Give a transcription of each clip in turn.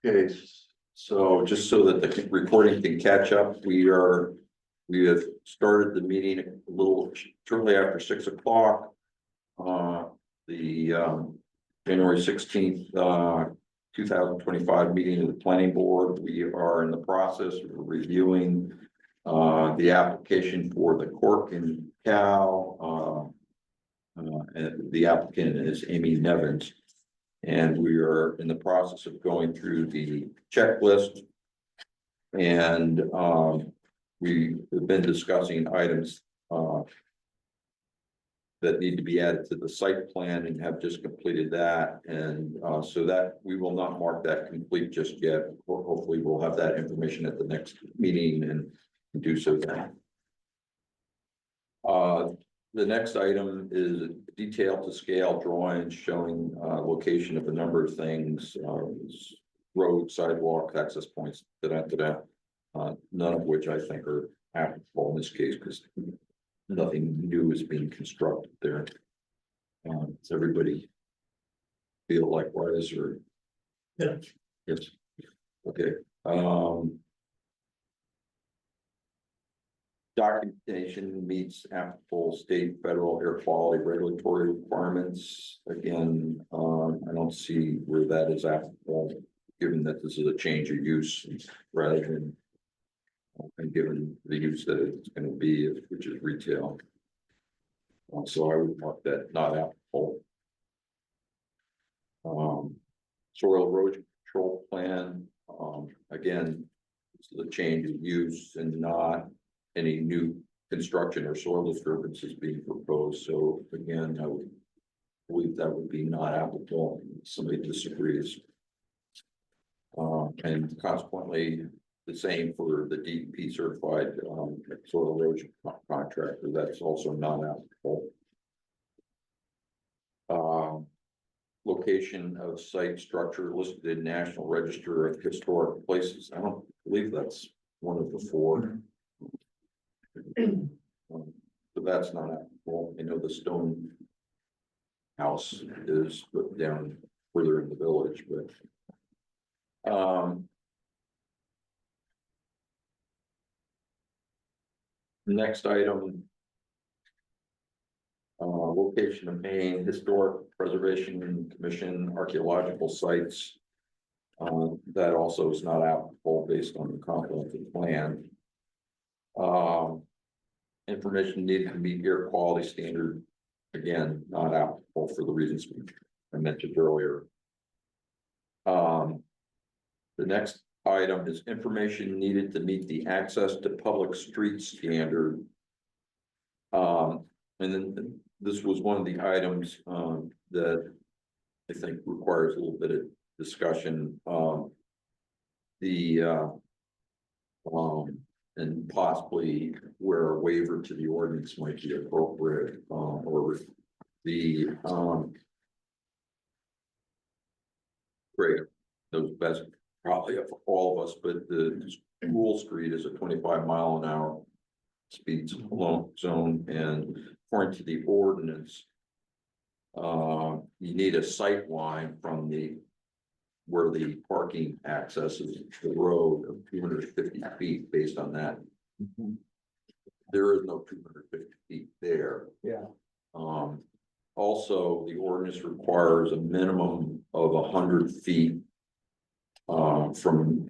Okay, so just so that the recording can catch up, we have started the meeting a little shortly after 6 o'clock. The January 16th, 2025 meeting of the planning board. We are in the process of reviewing the application for the Cork and Cow. And the applicant is Amy Nevins. And we are in the process of going through the checklist. And we have been discussing items that need to be added to the site plan and have just completed that. And so that we will not mark that complete just yet. Hopefully we'll have that information at the next meeting and do so then. The next item is detail to scale drawings showing location of a number of things, road, sidewalk, access points, none of which I think are applicable in this case because nothing new is being constructed there. Does everybody feel likewise or? Yeah. Yes. Okay. Documentation meets applicable state, federal air quality regulatory requirements. Again, I don't see where that is applicable, given that this is a change of use rather than and given the use that it's going to be, which is retail. So I would mark that not applicable. Soil erosion control plan. Again, this is a change of use and not any new construction or soil disturbances being proposed. So again, I would believe that would be not applicable. Somebody disagrees. And consequently, the same for the DEP certified soil erosion contractor. That's also not applicable. Location of site structure listed in National Register of Historic Places. I don't believe that's one of the four. But that's not applicable. I know the stone house is put down further in the village, but next item, location of Maine Historic Preservation Commission archaeological sites. That also is not applicable based on the comprehensive plan. Information needed to meet air quality standard, again, not applicable for the reasons I mentioned earlier. The next item is information needed to meet the access to public streets standard. And then this was one of the items that I think requires a little bit of discussion. And possibly where a waiver to the ordinance might be appropriate, or the great, those best probably of all of us, but the school street is a 25-mile-an-hour speed zone, and according to the ordinance, you need a sight line from where the parking accesses the road of 250 feet based on that. Mm-hmm. There is no 250 feet there. Yeah. Also, the ordinance requires a minimum of 100 feet from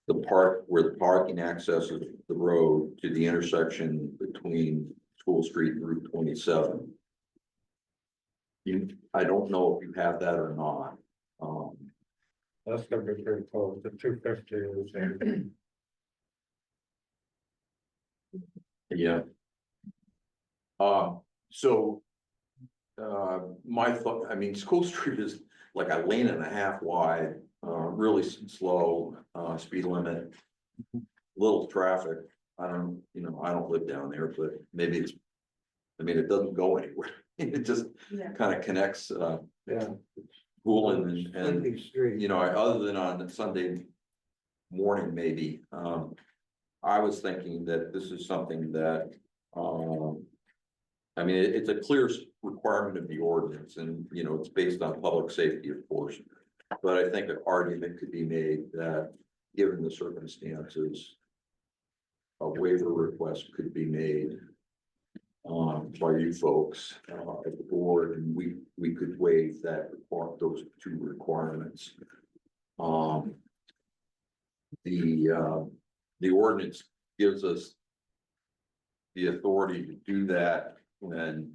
the park where the parking accesses the road to the intersection between School Street and Route 27. I don't know if you have that or not. That's gonna be pretty close. The 250 is. Yeah. My thought, I mean, School Street is like a lane and a half wide, really slow, speed limit, little traffic. I don't live down there, but maybe it doesn't go anywhere. It just kind of connects, Poole and other than on Sunday morning, maybe. I was thinking that this is something that, it's a clear requirement of the ordinance and, it's based on public safety, of course. But I think an argument could be made that, given the circumstances, a waiver request could be made by you folks, at the board, and we could waive those two requirements. The ordinance gives us the authority to do that when,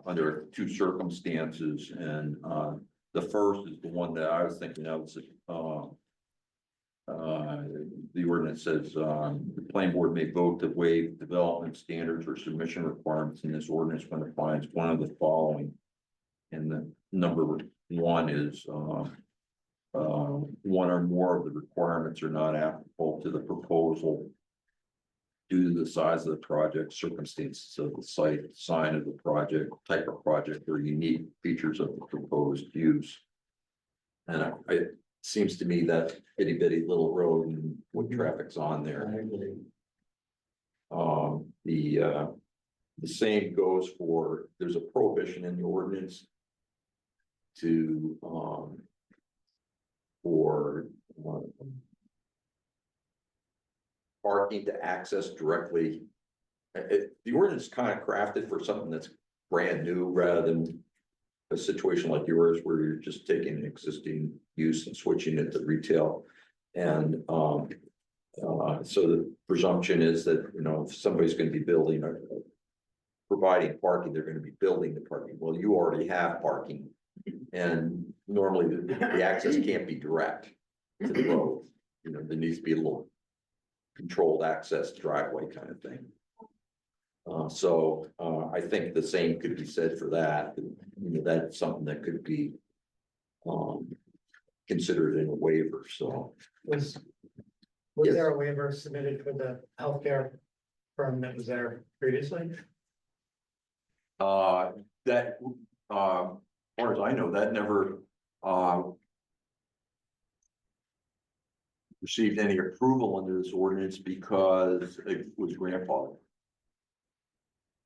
under two circumstances, and, the first is the one that I was thinking of, the ordinance says, the planning board may vote to waive development standards or submission requirements in this ordinance when it finds one of the following. And the number one is, one or more of the requirements are not applicable to the proposal due to the size of the project, circumstances of the site, design of the project, type of project, or unique features of the proposed use. And it seems to me that itty bitty little road and what traffic's on there. The same goes for, there's a prohibition in the ordinance to, for parking to access directly. The ordinance is kind of crafted for something that's brand new rather than a situation like yours where you're just taking an existing use and switching it to retail. And so the presumption is that, you know, if somebody's going to be building or providing parking, they're going to be building the parking. Well, you already have parking, and normally the access can't be direct to the road. You know, there needs to be a little controlled access driveway kind of thing. So I think the same could be said for that. You know, that's something that could be considered in a waiver. So Was Yes. there a waiver submitted for the healthcare firm that was there previously? that as far as I know, that never received any approval under this ordinance because it was grandfathered.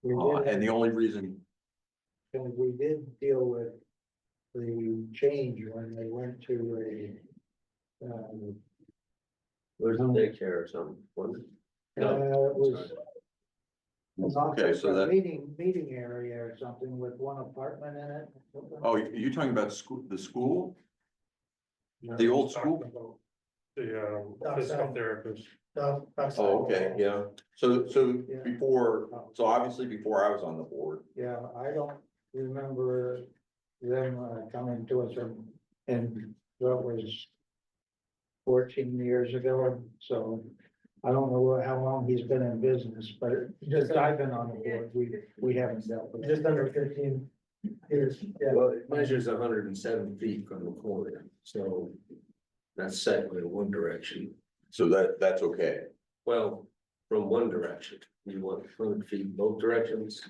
And the only reason, And we did deal with the change when they went to a. There's a daycare or something, wasn't it? It was. okay, so that, Meeting area or something with one apartment in it. oh, you're talking about school, the school? The old school? The physical therapist. No, that's- Oh, okay, yeah. So Yeah. before, so obviously before I was on the board. Yeah, I don't remember them coming to us and that was 14 years ago, so I don't know how long he's been in business, but just I've been on the board, we haven't dealt with it. Just under 15 years, yeah. Well, it measures 107 feet from the corner, so that's set in one direction. So that's okay. Well, from one direction, you want 100 feet both directions.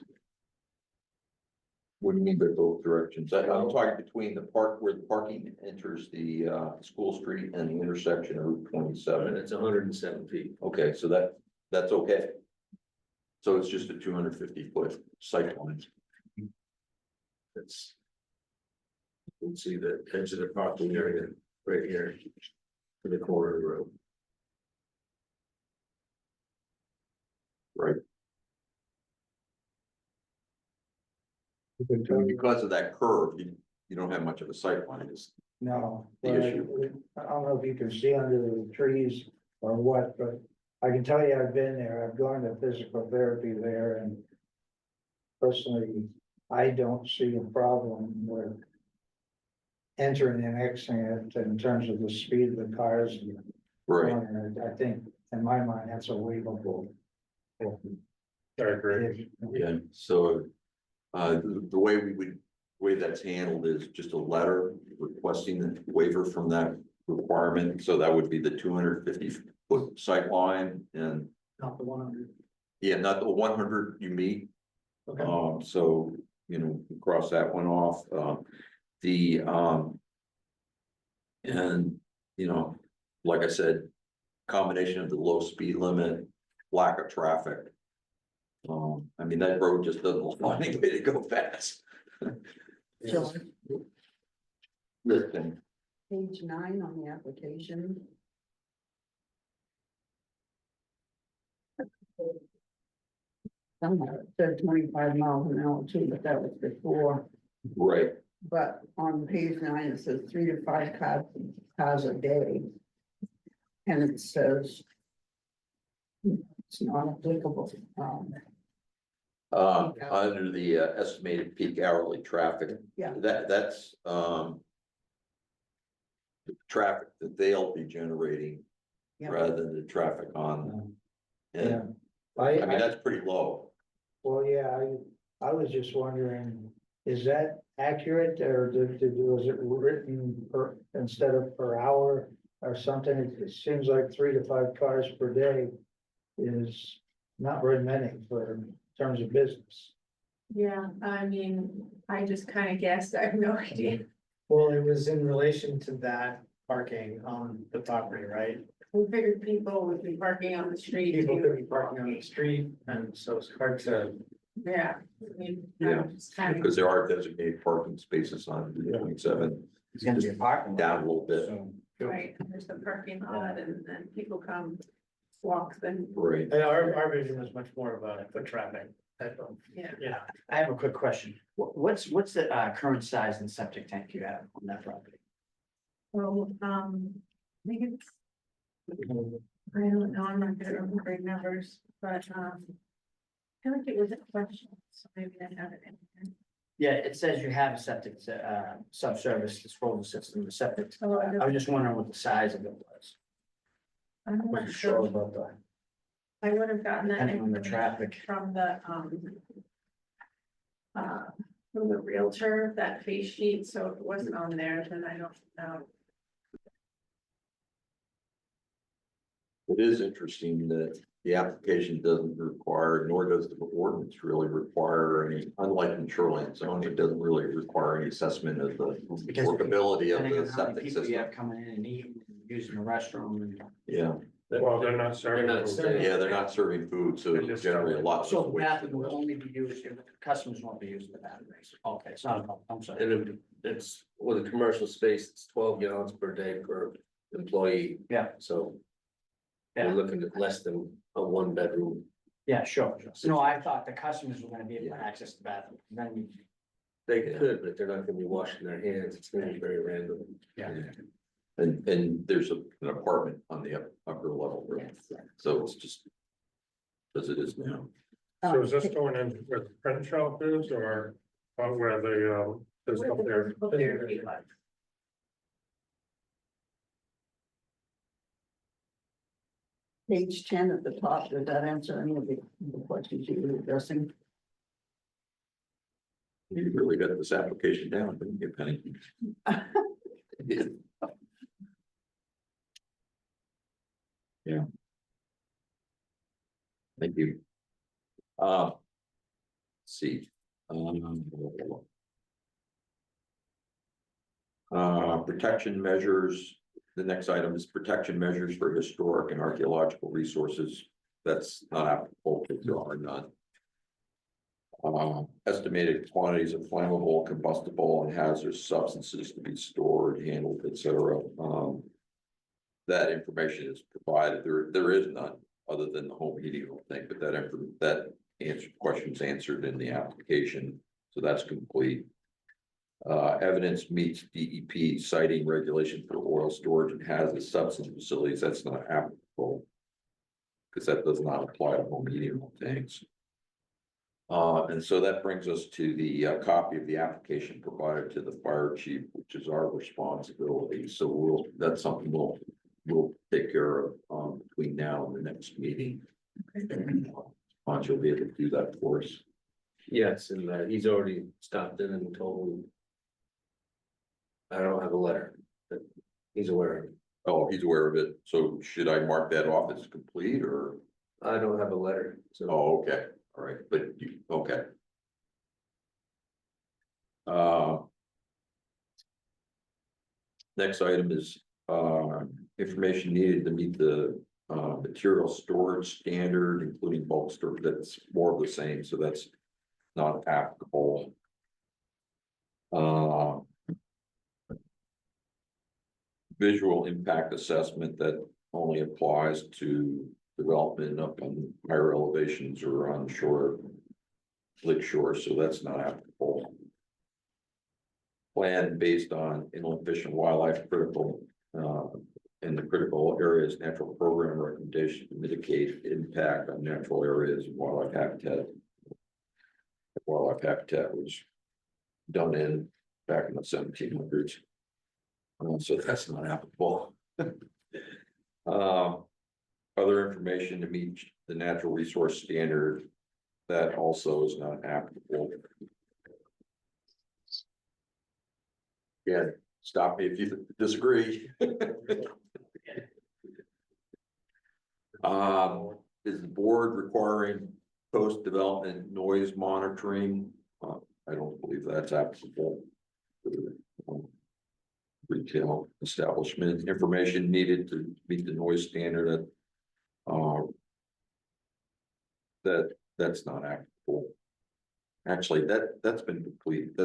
What do you mean by both directions? I'm talking between the park where the parking enters the school street and the intersection of Route And 27. it's 107 feet. Okay, so that's okay. So it's just a 250-foot sight line. That's. You can see the edge of the parking area right here. To the corner of the road. Right. And because of that curve, you don't have much of a sight line. No, The but issue. I don't know if you can see under the trees or what, but I can tell you I've been there, I've gone to physical therapy there and. Personally, I don't see a problem with. Entering and exiting it in terms of the speed of the cars. Right. And I think, in my mind, that's a waivable. I agree. Yeah, so the way way that's handled is just a letter requesting the waiver from that requirement. So that would be the 250-foot sight line and, Not the 100. yeah, not the 100 you meet. Okay. So, you know, cross that one off. And, you know, like I said, combination of the low speed limit, lack of traffic. I mean, that road just doesn't allow anybody to go fast. So Listen, page 9 on the application. Somewhere it said 25 miles an hour too, but that was before. Right, But on page 9, it says 3 to 5 cars a day. And it says it's not applicable. under the estimated peak hourly traffic. Yeah. That's, the traffic that they'll be generating Yeah. rather than the traffic on. And, I mean, that's pretty low. Well, yeah, I was just wondering, is that accurate or was it written per, instead of per hour or something? It seems like 3 to 5 cars per day is not very many for in terms of business. Yeah, I mean, I just kind of guessed, I have no idea. Well, it was in relation to that parking on the property, right? We figured people would be parking on the street. People too. could be parking on the street, and so it's hard to, Yeah. I mean, Yeah, I'm just kind of- Because there are designated parking spaces on 27, It's gonna be a parking down a little bit. Right, there's the parking lot and then people come walk then, Right. and our vision was much more of a foot traffic type of, yeah. yeah. I have a quick question. What's the current size and septic tank you have on that property? Well, I think it's, I don't know, I'm not good at remembering numbers, but, I feel like it was a question, so maybe I have it in here. Yeah, it says you have a septic, subsurface disposal system, the septic. Oh, I I was just wondering what the size of it was. I'm not Wasn't sure. sure about that. I would have gotten that. Depending on the information traffic. From the, from the realtor, that face sheet, so if it wasn't on there, then I don't know. It is interesting that the application doesn't require, nor does the ordinance really require any, unlike in shoreline zone, it doesn't really require any assessment of the Because workability of Depending the on how many septic people you system. have coming in and eating, using the restroom and. Yeah, Well, they're not serving. They're not food. serving. yeah, they're not serving food, so They just generally a lot. So of the waste in bathroom the will only be used, if customers won't be using the bathrooms. Okay, it's not a problem. I'm sorry. And it's, with a commercial space, it's 12 gallons per day per employee. Yeah. So Yeah. we're looking at less than a 1 bedroom. Yeah, sure. No, I thought the customers were gonna be able to access the bathroom. Then, They could, but they're not gonna be washing their hands. It's gonna be very random. yeah. And there's an apartment on the upper level, right? So it's just as it is now. So is this going in where the print shop is or where the, is up there? Page 10 at the top, did that answer any of the questions you were addressing? You really got this application down, didn't you, Penny? Yeah. Thank you. Let's see. Protection measures, the next item is protection measures for historic and archaeological resources. That's not applicable if there are none. Estimated quantities of flammable, combustible and hazardous substances to be stored, handled, etc. That information is provided. There is none other than the home heating thing, but that question's answered in the application, so that's complete. Evidence meets DEP citing regulation for oil storage and hazardous substance facilities. That's not applicable because that does not apply to home heating tanks. And so that brings us to the copy of the application provided to the fire chief, which is our responsibility. So that's something we'll take care of between now and the next meeting. Ponch will be able to do that for us. Yes, and he's already stopped in and told me. I don't have a letter, but he's aware of it. Oh, he's aware of it. So should I mark that off as complete or? I don't have a letter, so. Oh, okay, all right, but you, okay. Next item is, information needed to meet the, material storage standard, including bulk storage, that's more of the same, so that's not applicable. visual impact assessment that only applies to development up on higher elevations or on shore. Lake shore, so that's not applicable. Plan based on inland fish and wildlife critical, in the critical areas, natural program recommendation to mitigate impact on natural areas, and wildlife habitat. Wildlife habitat was done back in the 1700s. So that's not applicable. Other information to meet the natural resource standard, that also is not applicable. Yeah, stop me if you disagree. Is the board requiring post-development noise monitoring? I don't believe that's applicable. Retail establishment information needed to meet the noise standard that's not applicable. Actually, that's been complete,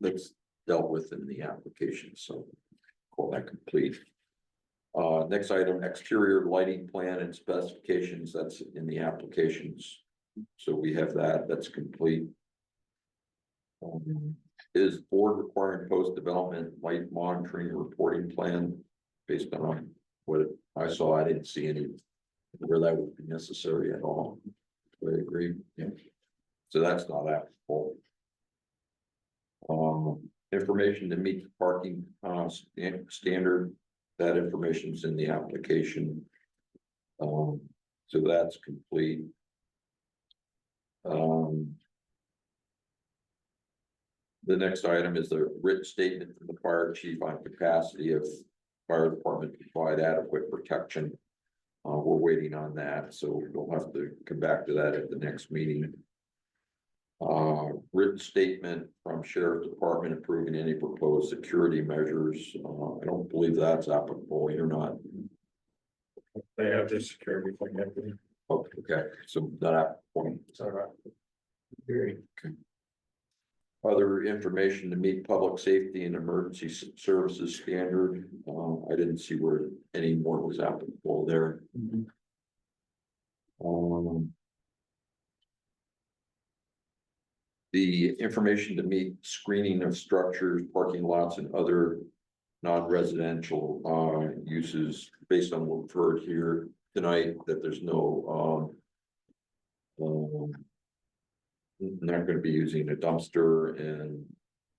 that's dealt with in the application, so call that complete. Next item, exterior lighting plan and specifications, that's in the applications. So we have that's complete. Is board requiring post-development light monitoring reporting plan? Based on what I saw, I didn't see any where that would be necessary at all. I agree, yeah. So that's not applicable. Information to meet the parking standard, that information's in the application. So that's complete. The next item is the written statement from the fire chief on capacity of fire department to provide adequate protection. We're waiting on that, so we'll have to come back to that at the next meeting. Written statement from sheriff department approving any proposed security measures. I don't believe that's applicable. You're not. They have this security thing. Oh, okay, so that point. Very good. Other information to meet public safety and emergency services standard. I didn't see where any more was applicable there. The information to meet screening of structures, parking lots, and other non-residential uses based on what we've heard here tonight, that there's no not going to be using a dumpster, and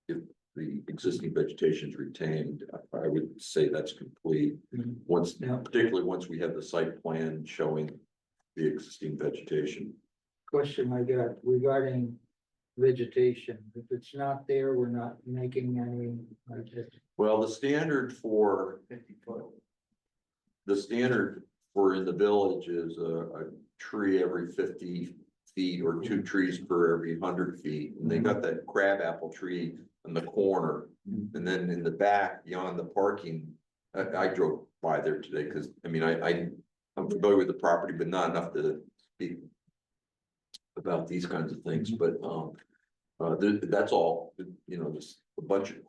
if the existing vegetation is retained, I would say that's complete. Once, particularly once we have the site plan showing the existing vegetation. Question I got regarding vegetation, if it's not there, we're not making any, like this. Well, the standard for 50-foot. the standard for in the village is a tree every 50 feet or 2 trees per every 100 feet. And they got that crabapple tree in the corner. And then in the back beyond the parking, I drove by there today because I mean, I'm familiar with the property, but not enough to speak about these kinds of things. But that's all, you know, just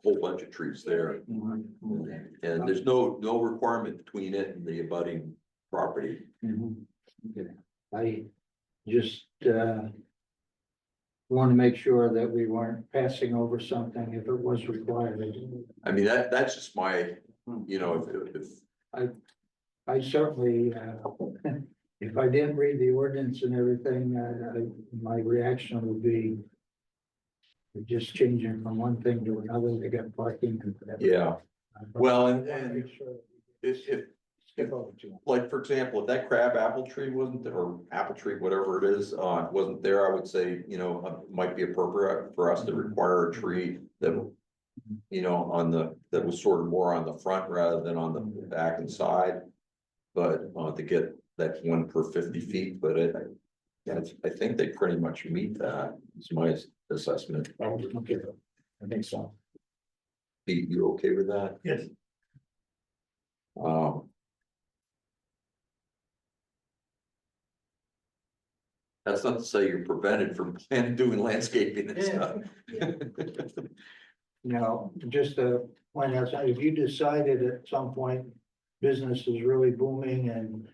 whole bunch of trees there. And there's no requirement between it and the abutting property. I just want to make sure that we weren't passing over something if it was required. I mean, that's just my, you know, if I certainly, if I didn't read the ordinance and everything, my reaction would be just changing from one thing to another. They got parking and whatever. yeah, well, I and wanna make sure if skip over to them. like, for example, if that crab apple tree wasn't there, or apple tree, whatever it is, wasn't there, I would say, you know, it might be appropriate for us to require a tree that, you know, that was sort of more on the front rather than on the back and side. But to get that 1 per 50 feet, but I think they pretty much meet that, is my assessment. Okay, I think so. Pete, you okay with that? Yes. That's not to say you're prevented from doing landscaping and stuff. you know, just to point out, if you decided at some point business is really booming and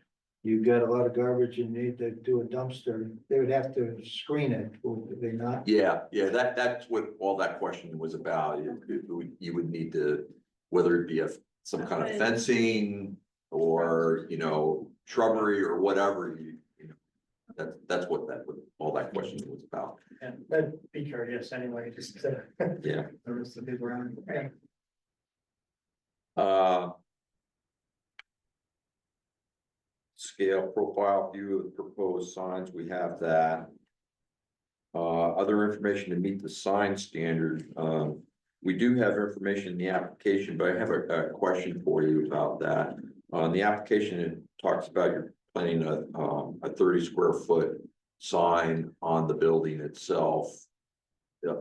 you've got a lot of garbage and need to do a dumpster, they would have to screen it, would they not? Yeah, that's what all that question was about. You would need to, whether it be some kind of fencing or, you know, shrubbery or whatever, you know, that's what all that question was about. Yeah, I'd be curious anyway, just to. Yeah. The rest of the people around. Yeah. Scale profile view of the proposed signs, we have that. Other information to meet the sign standard, we do have information in the application, but I have a question for you about that. On the application, it talks about you're planning a 30 square foot sign on the building itself. Yeah,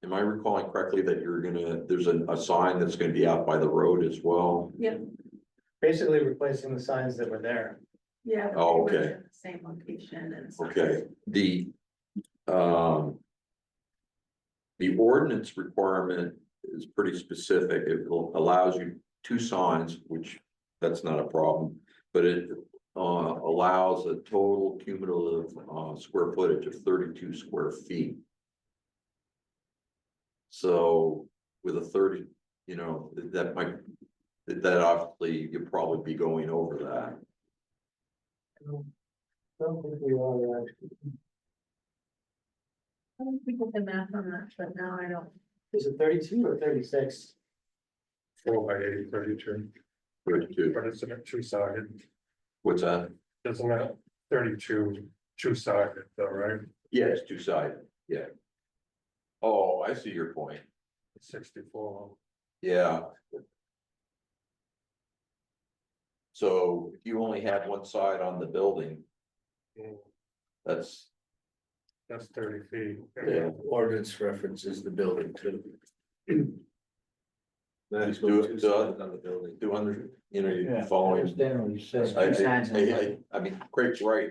am I recalling correctly that there's a sign that's gonna be out by the road as well? Yeah, Basically replacing the signs that were there. yeah. they're Oh, pretty much okay. in the Same location and. stuff. Okay, the ordinance requirement is pretty specific. It allows you 2 signs, which that's not a problem, but it allows a total cumulative square footage of 32 square feet. So with a 30, you know, that obviously you'll probably be going over that. Don't think we are actually. I don't think the math on that, but now I don't. Is it 32 or 36? 4 by 8, 32, 32, but it's a two-sided, what's that? isn't it? 32, two-sided though, right? Yeah, it's 2-sided, yeah. Oh, I see your point. 64. Yeah. So if you only have one side on the building, Mm, that's, That's 30 feet. yeah. Ordinance references the building too. That's Do it, two do it. sides on the building. Do under, you know, I you're following. understand what you're saying. I, Two sides on the I mean, Craig's right.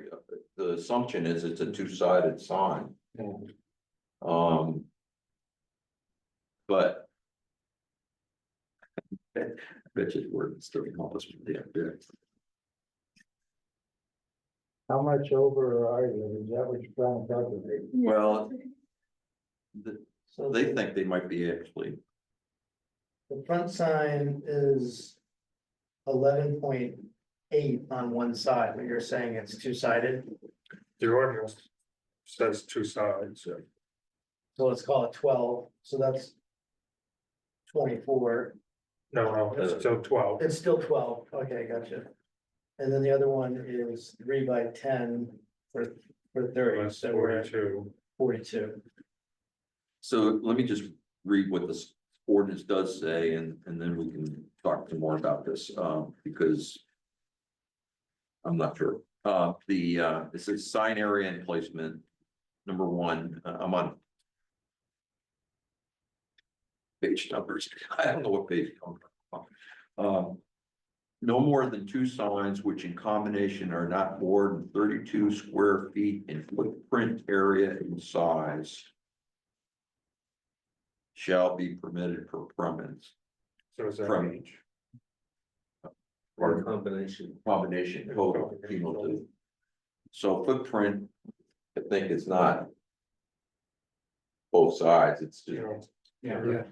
The assumption is it's a 2-sided sign. But. I bet you word still help us with the. How much over are you? Is that what you're trying to calculate? Yeah. Well, So they think they might be actually, the front sign is 11.8 on one side, but you're saying it's two-sided, The ordinance says 2 sides. so let's call it 12, so that's 24. No, it's still 12. It's still 12, okay, gotcha. And then the other one is 3 by 10 for 30, That's so we're at 42. 42. so let me just read what this ordinance does say, and then we can talk some more about this, because. I'm not sure, it says sign area and placement, number 1, I'm on. Page numbers, I don't know what page. I'm on. No more than 2 signs which in combination are not more than 32 square feet in footprint area and size. Shall be permitted per premise. So is that From- each? Or combination. Combination total cumulative. So footprint, I think it's not. Both sides, it's just, Yeah. Yeah.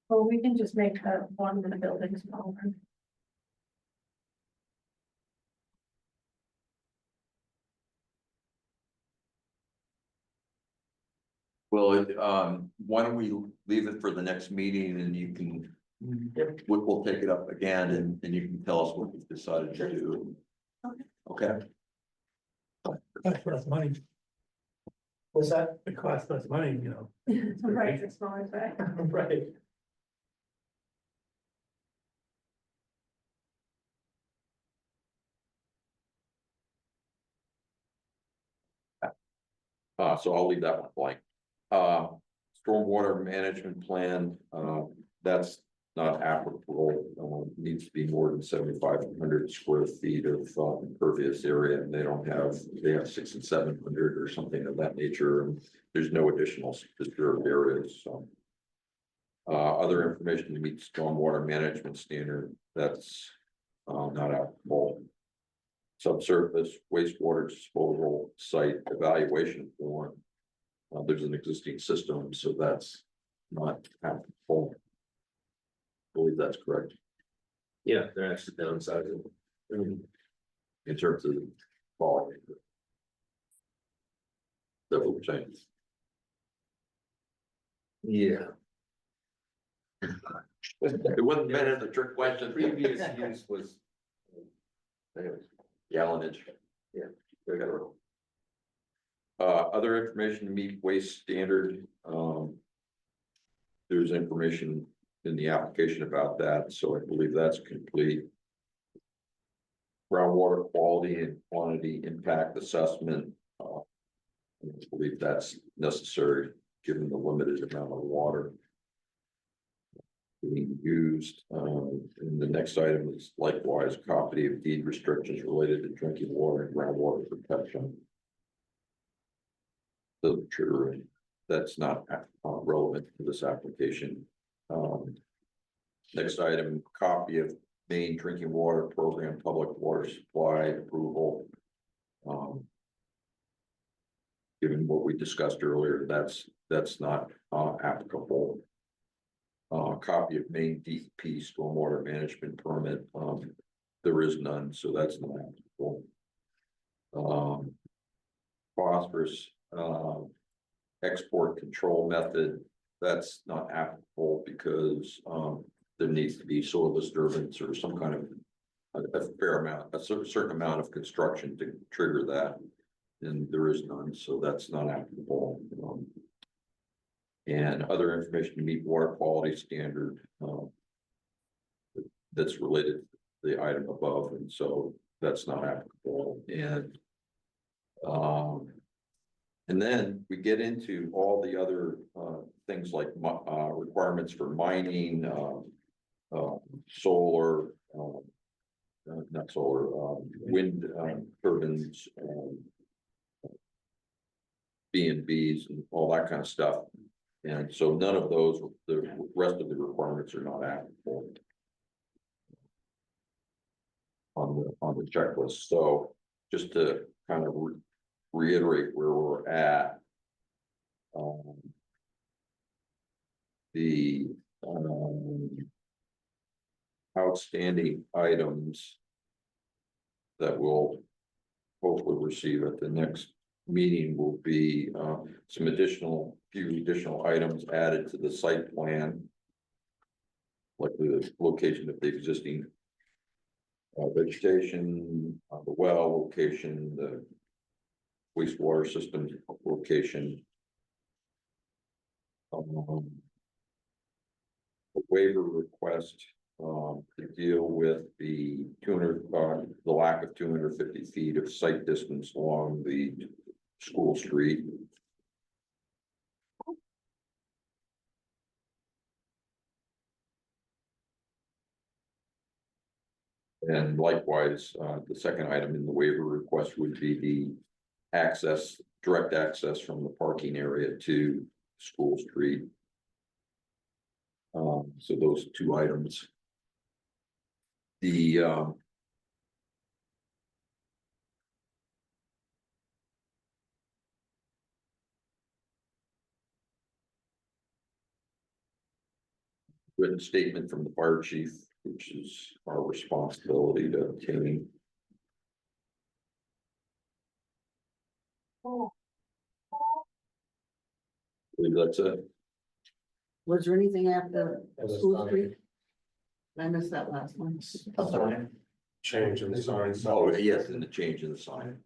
Well, we can just make one of the buildings smaller. well, why don't we leave it for the next meeting and you can. We'll take it up again and you can tell us what you've decided to do. Okay, That's less money. What's that? It costs less money, you know. Right, the smaller side. Right. so I'll leave that one blank. Stormwater management plan, that's not applicable, needs to be more than 7,500 square feet of impervious area, and they have 600 and 700 or something of that nature, and there's no additional disturbed areas, so. Other information to meet stormwater management standard, that's not applicable. Subsurface wastewater disposal site evaluation form. There's an existing system, so that's not applicable. I believe that's correct Yeah, they're actually downsizing. in terms of quality. That's what we're saying. Yeah. It wasn't meant as a trick question. Previous use was. Anyways, Gallonage. Yeah. They got it. Other information to meet waste standard, there's information in the application about that, so I believe that's complete. Groundwater quality and quantity impact assessment, I believe that's necessary, given the limited amount of water being used. And the next item is likewise copy of deed restrictions related to drinking water and groundwater protection. Literature, and that's not relevant to this application. Next item, copy of Maine Drinking Water Program Public Water Supply Approval. Given what we discussed earlier, that's not applicable. Copy of Maine DEP Stormwater Management Permit, there is none, so that's not applicable. Phosphorus export control method, that's not applicable because there needs to be soil disturbance or some kind of a fair amount, a certain amount of construction to trigger that. And there is none, so that's not applicable. And other information to meet water quality standard that's related to the item above, and so that's not applicable. And then we get into all the other things like requirements for mining, solar, not solar, wind turbines, B&Bs and all that kind of stuff. And so none of those, the rest of the requirements are not applicable on the checklist. So just to kind of reiterate where we're at. The outstanding items that we'll hopefully receive at the next meeting will be some few additional items added to the site plan, like the location of the existing vegetation, the well location, the wastewater system location. A waiver request to deal with the the lack of 250 feet of site distance along the school street. And likewise, the second item in the waiver request would be the direct access from the parking area to School Street. So those two items. The written statement from the fire chief, which is our responsibility to obtain. I believe that's it. Was there anything after School Street? I missed that last one. Change in the sign. Oh, yes, and the change in the sign.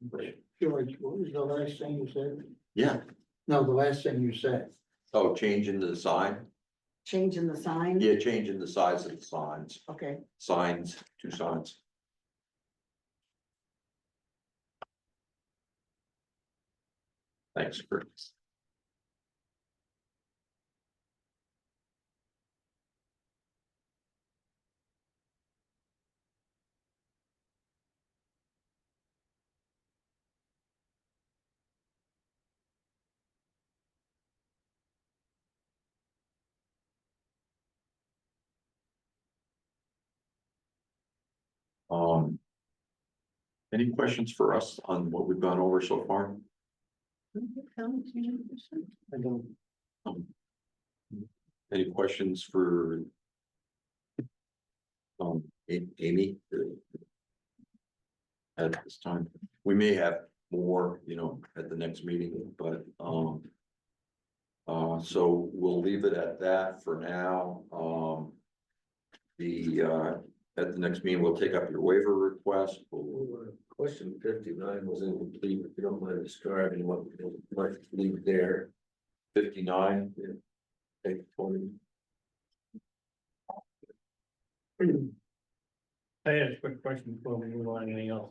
George, what was the last thing you said? Yeah. No, the last thing you said. Oh, change in the sign? Change in the sign? Yeah, change in the size of the signs. Okay. Signs, 2 signs. Thanks, Chris. Any questions for us on what we've gone over so far? I don't, Any questions for? Amy? At this time, we may have more, at the next meeting, but, so we'll leave it at that for now. At the next meeting, we'll take up your waiver request. Question 59 was incomplete, if you don't mind describing what we might leave there. 59, Take 20. I had a quick question before we move on to anything else.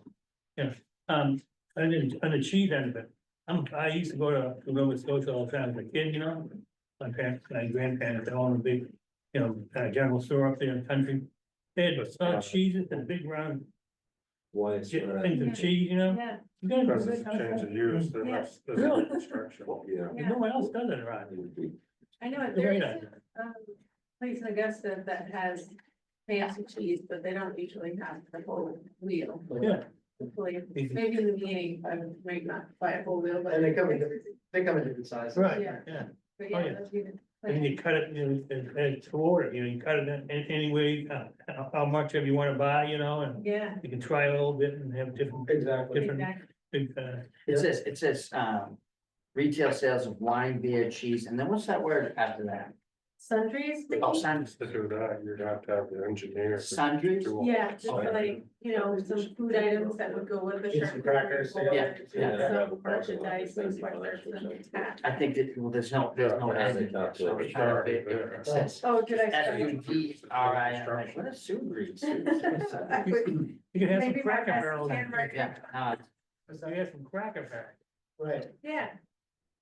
Yeah, on the cheese end of it, I used to go to Nova Scotia all the time as a kid, My parents, my grandparents, they owned a big, general store up there in the country. They had solid cheeses and big round Why is things of cheese, Yeah, You guys Because do it's that kind of change stuff? of use, Yeah. there's Really? construction. yeah. No one else does it around it here. would be- I know, Great there's idea. a place in Augusta that has fancy cheese, but they don't usually have the whole wheel. Yeah. Hopefully, maybe in the beginning, I might not buy a whole wheel, but. and they come in different sizes. Right, Yeah. yeah. But Oh, yeah, yeah. that's good. And you cut it, and it's order, you cut it in any way, how much of you wanna buy, and Yeah, you can try a little bit and have different, Exactly. different, exactly. big, It says, retail sales of wine, beer, cheese, and then what's that word after that? Sundries, maybe? Oh, sundries. To do that, you'd have to have the engineer. Sundries? do all Yeah, that. just like, some food items that would go with the. Get some crackers, yeah, yeah. Some merchandise, things like that. I think that, well, there's no end. So it's kind of, it says Oh, did I? SUDRI, I'm like, what is Sudbury? I would- you can have some Maybe my cracker best barrels. handwriting. Yeah, You have some cracker barrels. Right. Yeah.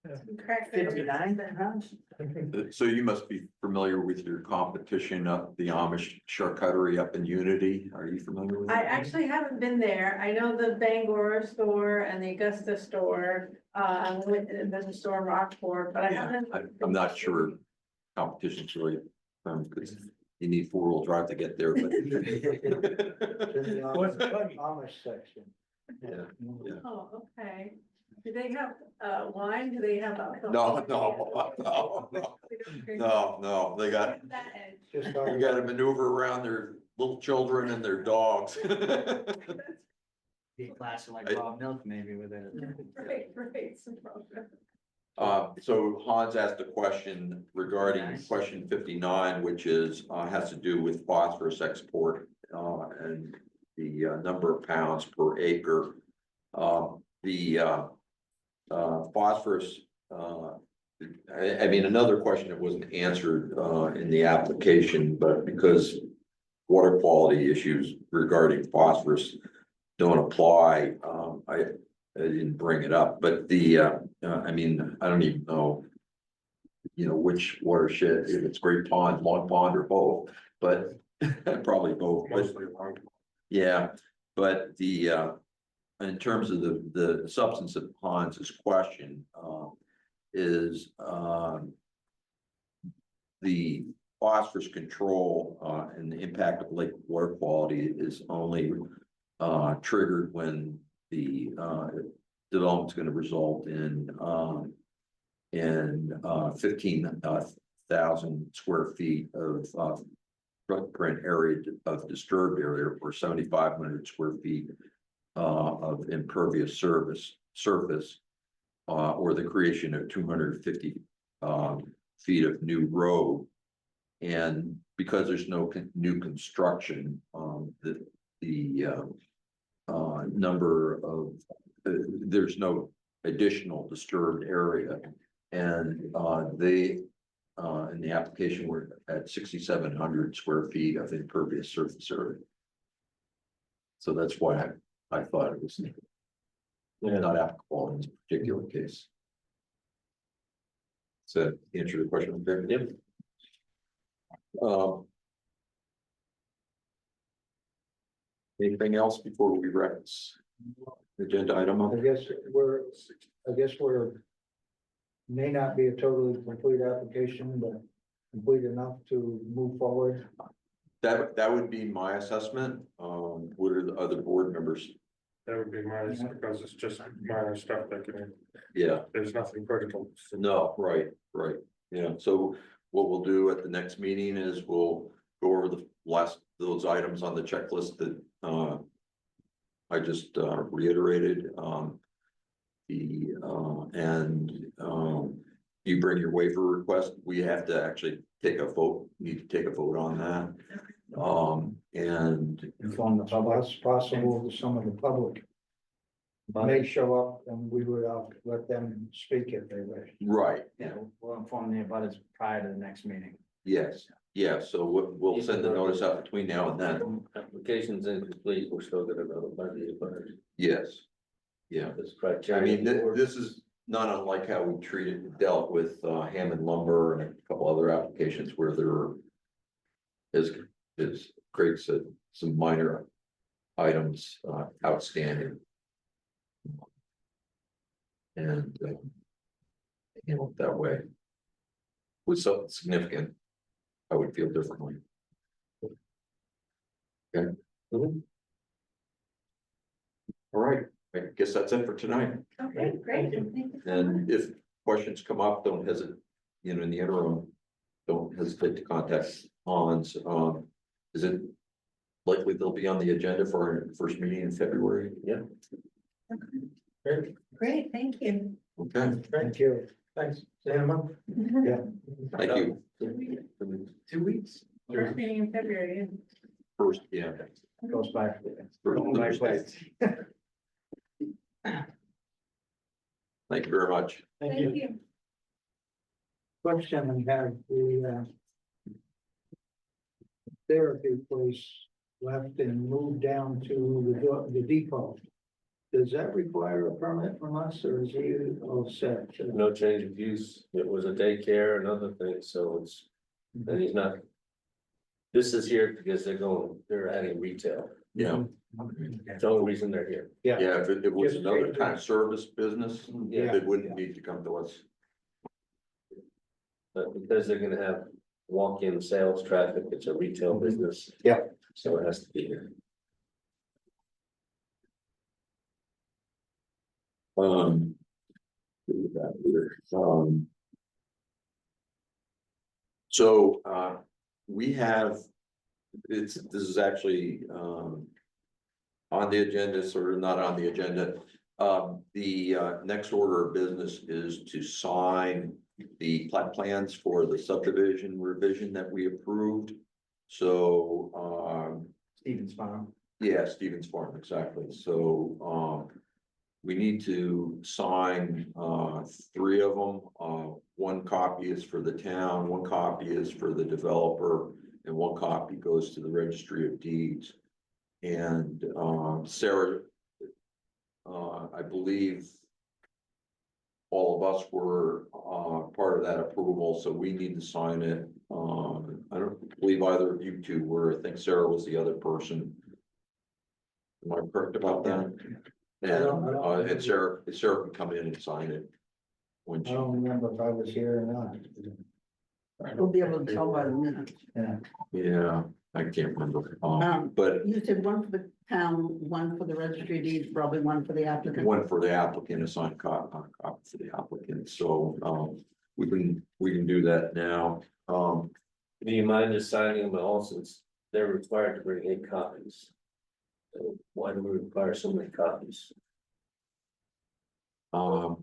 Yeah. Some crackers. 59 pounds? So you must be familiar with your competition up the Amish charcuterie up in Unity. Are you familiar with it? I actually haven't been there. I know the Bangor store and the Augusta store, and there's a store in Rockport, but I haven't. I'm not sure competition's really, because you need four-wheel drive to get there, but. In the What's the buggy? Amish section. Yeah, yeah. Oh, okay. Do they have, wine? Do they have alcohol? No, they got, That edge. Just you talking gotta maneuver around their little children and their dogs. Be a glass of like raw milk maybe with it. Right, some problem. So Hans asked a question regarding Nice. question 59, which is, has to do with phosphorus export, and the number of pounds per acre. Phosphorus, I mean, another question that wasn't answered, in the application, but because water quality issues regarding phosphorus don't apply, I didn't bring it up, but I mean, I don't even know, which watershed, if it's Great Pond, Long Pond, or both, but probably both, but Mostly long. yeah, but in terms of the substance of Hans's question, is, the phosphorus control, and the impact of lake water quality is only, triggered when the, development's gonna result in 15,000 square feet of, footprint area of disturbed area, or 7,500 square feet of impervious surface, or the creation of 250 feet of new road. And because there's no new construction, the number of, there's no additional disturbed area. And they, in the application, were at 6,700 square feet of impervious surface area. So that's why I thought it was not applicable in this particular case. So answer the question, okay? Yep. Anything else before we wrap this agenda item up? I guess we're may not be a totally complete application, but complete enough to move forward. That would be my assessment. What are the other board members That would be minor, because it's just minor stuff that can, Yeah, there's nothing critical. no, right, yeah, so what we'll do at the next meeting is we'll go over the last, those items on the checklist that, I just, reiterated, you bring your waiver request, we have to actually need to take a vote on that. And Inform the public, that's possible to some of the public. May show up and we would let them speak if they wish. right, Yeah, we'll inform the abutters prior to the next meeting. yes, yeah, so we'll send the notice out between now and then, Application's incomplete, we're still gonna notify the abutters. yes. Yeah, This I criteria. mean, this is not unlike how we dealt with Hammond lumber and a couple other applications where there were. As Craig said, some minor items outstanding. And handled that way. With something significant, I would feel differently. Okay. All right, I guess that's it for tonight. Okay, great. Thank you so much. And if questions come up, don't hesitate, in the interim, don't hesitate to contact Hans. Is it likely they'll be on the agenda for our first meeting in February? Yeah. Great, thank you. Okay, Thank you. Thanks. See you in a month. thank you. 2 weeks. First meeting in February. First, yeah. Goes by. First Thursday. Thank you very much. Thank you. Question we have, the therapy place left and moved down to the depot. Does that require a permit from us or is he all set? No change of use, it was a daycare and other things, so it's, and he's not. This is here because they're adding retail, Yeah, it's the only reason they're here. yeah, if it was another kind of service business, Yeah. they wouldn't need to come to us. But because they're gonna have walk-in sales traffic, it's a retail business. Yeah. So it has to be here. Do that here. So, we have, this is actually, on the agenda, sort of not on the agenda. The next order of business is to sign the plat plans for the subdivision revision that we approved. So, Stevens Farm. yeah, Stevens Farm, exactly. So, we need to sign, 3 of them. One copy is for the town, one copy is for the developer, and one copy goes to the Registry of Deeds. And, Sarah, I believe all of us were, part of that approval, so we need to sign it. I don't believe either of you two were. I think Sarah was the other person. Am I correct about that? And Sarah can come in and sign it. When I she, don't remember if I was here or not. We'll be able to tell by the minutes. Yeah. yeah, I can't remember, Um, but You said one for the town, one for the registry of deeds, probably one for the applicant. one for the applicant, a signed copy for the applicant, so, we can do that now. Do you mind just signing them all since they're required to bring 8 copies? So why do we require so many copies?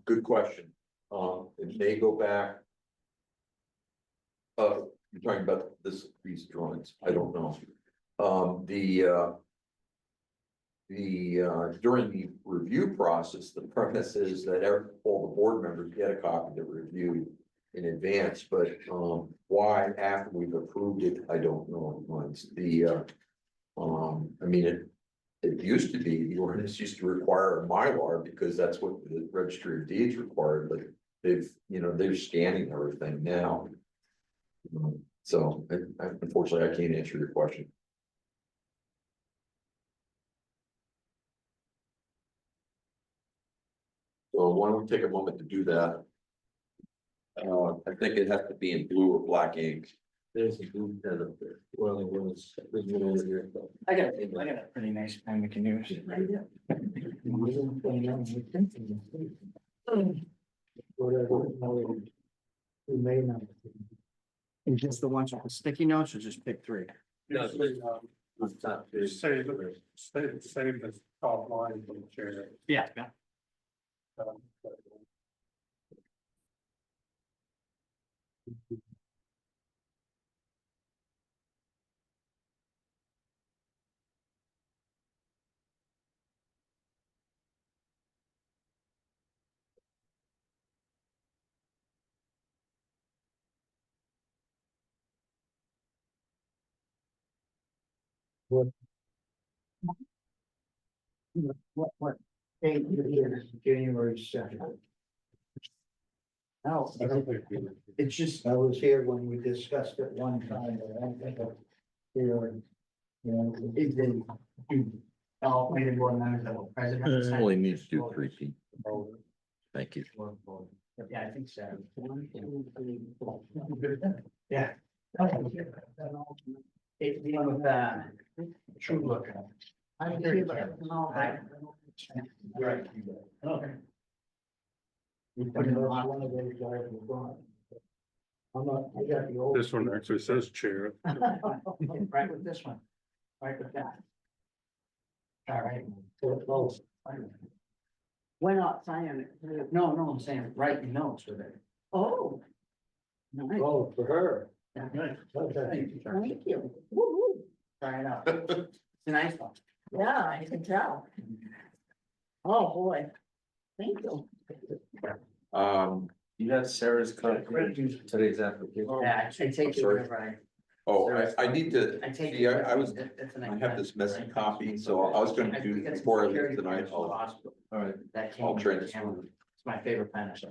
Good question. It may go back. You're talking about these drawings, I don't know. During the review process, the premise is that all the board members get a copy to review in advance, but, why after we've approved it, I don't know. I mean, it used to be, the ordinance used to require a Mylar because that's what the Registry of Deeds required, but they're scanning everything now. So unfortunately, I can't answer your question. So why don't we take a moment to do that? I think it has to be in blue or black ink. There's a blue pen up there. Well, there's one over here. I got a pretty nice pen we can use. Whatever, we may not. Is just the ones with the sticky notes or just pick three? No, Usually, it's not big. save the top line from the chair. Yeah, yeah. Um, What date is January second? No, I don't think we- it's just, I was here when we discussed it one time, but I don't think I. Here, you know, it's been. All planning board members that were present. Only needs to do 3 people. Thank you. Yeah, I think so. yeah. It's the one with True Look. I'm very careful. Right. Okay. We put it on one of those guys was gone. I'm not, I got the old. This one actually says chair. Right with this one, right with that. All right. Close. Why not sign it? No, I'm saying write notes with it. Oh. Nice, Oh, for her. Right. Okay. thank you. Woo-hoo. Try it out. It's a nice one. Yeah, I can tell. Oh, boy. Thank you. You got Sarah's copy of today's application. Yeah, I take it sorry. wherever I need to, I take. see, it I was, it's a I nice have this one, messy right? copy, so I was gonna do, think it's before I leave security tonight, clearance for the I'll, hospital. All right. That came. I'll with trade the this camera. one. It's my favorite pen, so.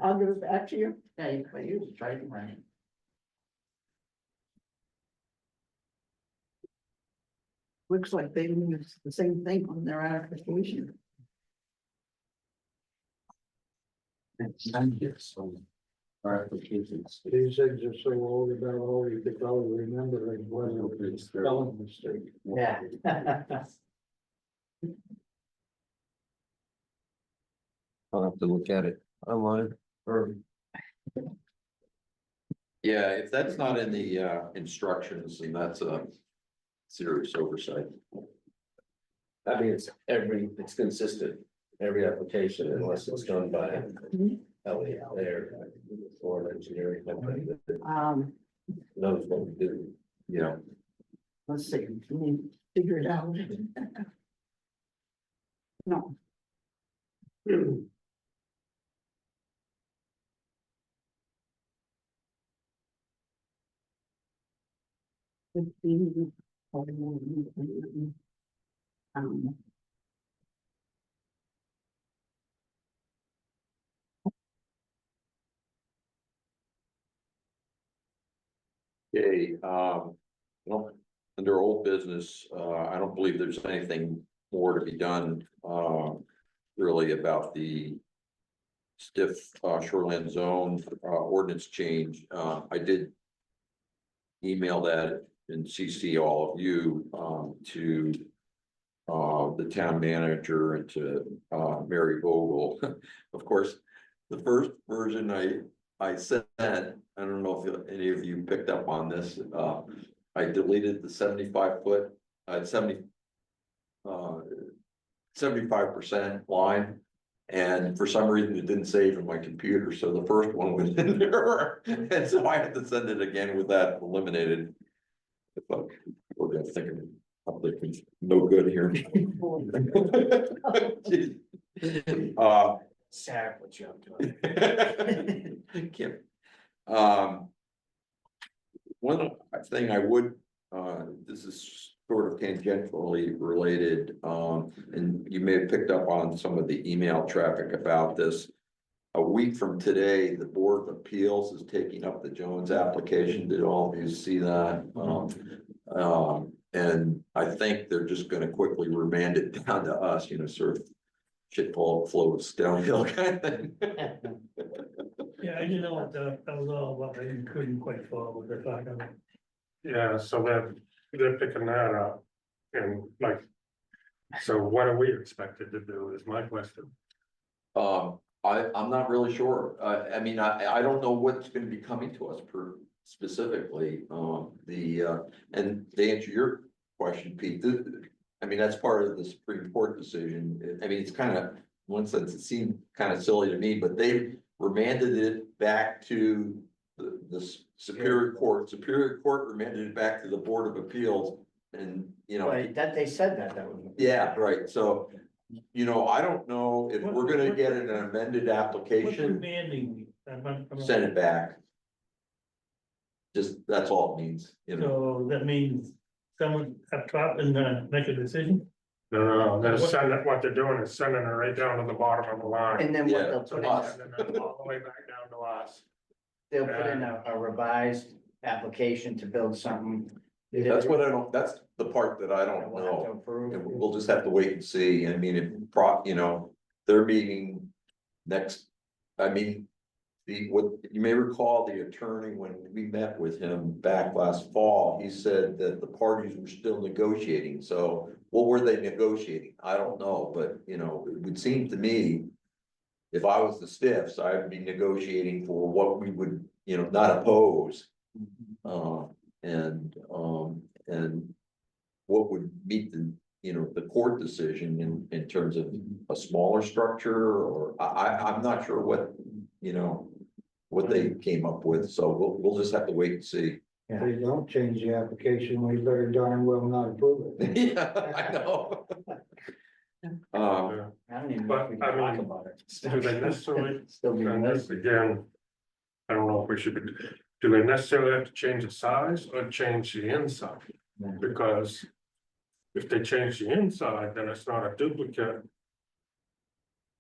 I'll give it back to you. Yeah, you can use it, try it, right? Looks like they use the same thing on their application. Our applications. These things are so old about all you could probably remember it wasn't a spelling mistake. Yeah. I'll have to look at it online or. yeah, if that's not in the instructions, then that's a serious oversight. I mean, it's consistent, every application unless it's done by Elliot there or an engineering company that knows what we do. Yeah, Let's see, let me figure it out. No. Um, okay, well, under old business, I don't believe there's anything more to be done, really about the stiff shoreline zone ordinance change. I did email that and CC all of you to the town manager and to Mary Vogel. Of course, the first version I sent, I don't know if any of you picked up on this. I deleted the 75-foot, 75% line. And for some reason, it didn't save in my computer, so the first one was in there, and so I had to send it again with that eliminated. If we're gonna think of something no good here. Sarah, what you up to? Kim. One thing I would, this is sort of tangentially related, and you may have picked up on some of the email traffic about this. A week from today, the Board of Appeals is taking up the Jones application. Did all of you see that? And I think they're just gonna quickly remand it down to us, sort of shit flows downhill kind of thing. Yeah, I didn't know what that was all about, I couldn't quite follow what they're talking about. Yeah, so they're picking that up and like So what are we expected to do is my question. I'm not really sure. I mean, I don't know what's gonna be coming to us specifically, and to answer your question, Pete, I mean, that's part of the Supreme Court decision. I mean, it's kind of, in one sense, it seemed kind of silly to me, but they remanded it back to the Superior Court. Superior Court remanded it back to the Board of Appeals, and, you know. Right, that they said that was. Yeah, right, so, you know, I don't know if we're gonna get an amended What's application, remanding? Me? send it back. Just, that's all it means, you know, So that means someone up top and make a decision? No, they're sending, what they're doing is sending it right down to the bottom of the line. And then what Yeah, they'll to put us. in, And then all the way back down to us. they'll put in a revised application to build something. that's what I don't, that's the part that I don't We'll have to know. approve. And we'll just have to wait and see, I mean, you know, they're meeting next, I mean. What, you may recall the attorney, when we met with him back last fall, he said that the parties were still negotiating, so what were they negotiating? I don't know, but, you know, it would seem to me. If I was the Stiffs, I'd be negotiating for what we would, you know, not oppose. And what would meet the, you know, the court decision in terms of a smaller structure, or I'm not sure what, you know. What they came up with, so we'll just have to wait and see. If they don't change the application, we better darn well not approve it. Yeah, I know. Yeah. I don't even know But, if we can I talk mean, about it. Do they necessarily, Still be and this again, I don't know if we should, do they necessarily have to change the size or change the inside? Because if they change the inside, then it's not a duplicate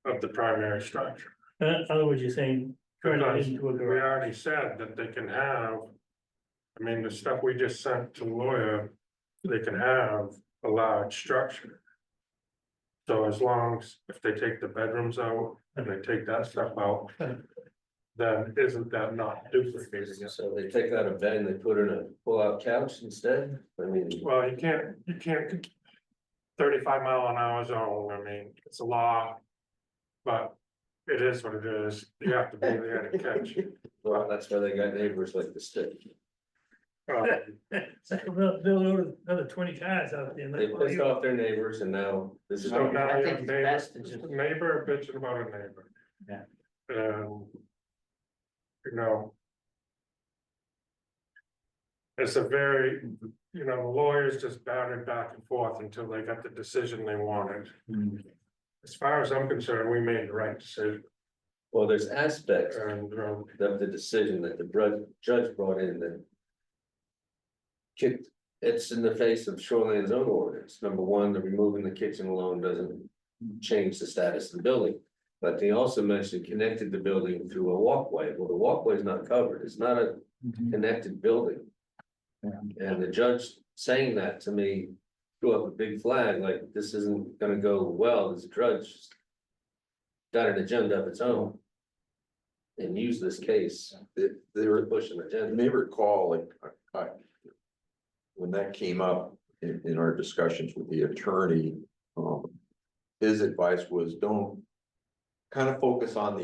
of the primary structure. In other words, you're saying, turn it Because into a we garage. already said that they can have, I mean, the stuff we just sent to the lawyer, they can have a large structure. So as long as, if they take the bedrooms out and they take that stuff out, then isn't that not duplicating it? So they take out a bed and they put in a pull-out couch instead, I mean. Well, you can't. 35-mile-an-hour zone, I mean, it's a law. But it is what it is, you have to be there to catch. Well, that's why they got neighbors like the stick. They'll load another 20 cars out there. and They that's pissed all you- off their neighbors and now this is. So now I you think have it's best to just- neighbor bitching about a neighbor. Yeah. You know. It's a very, you know, the lawyers just batted back and forth until they got the decision they wanted. As far as I'm concerned, we made the right decision, Well, there's aspects and, of the decision that the judge brought in that. It's in the face of shoreline zone ordinance. Number one, the removing the kitchen alone doesn't change the status of the building. But they also mentioned connected the building through a walkway. Well, the walkway is not covered. It's not a connected building. And the judge saying that to me, threw up a big flag, like this isn't gonna go well. This judge got an agenda of its own. And used this case They were to push an You agenda. may recall, like, when that came up in our discussions with the attorney, his advice was don't kind of focus on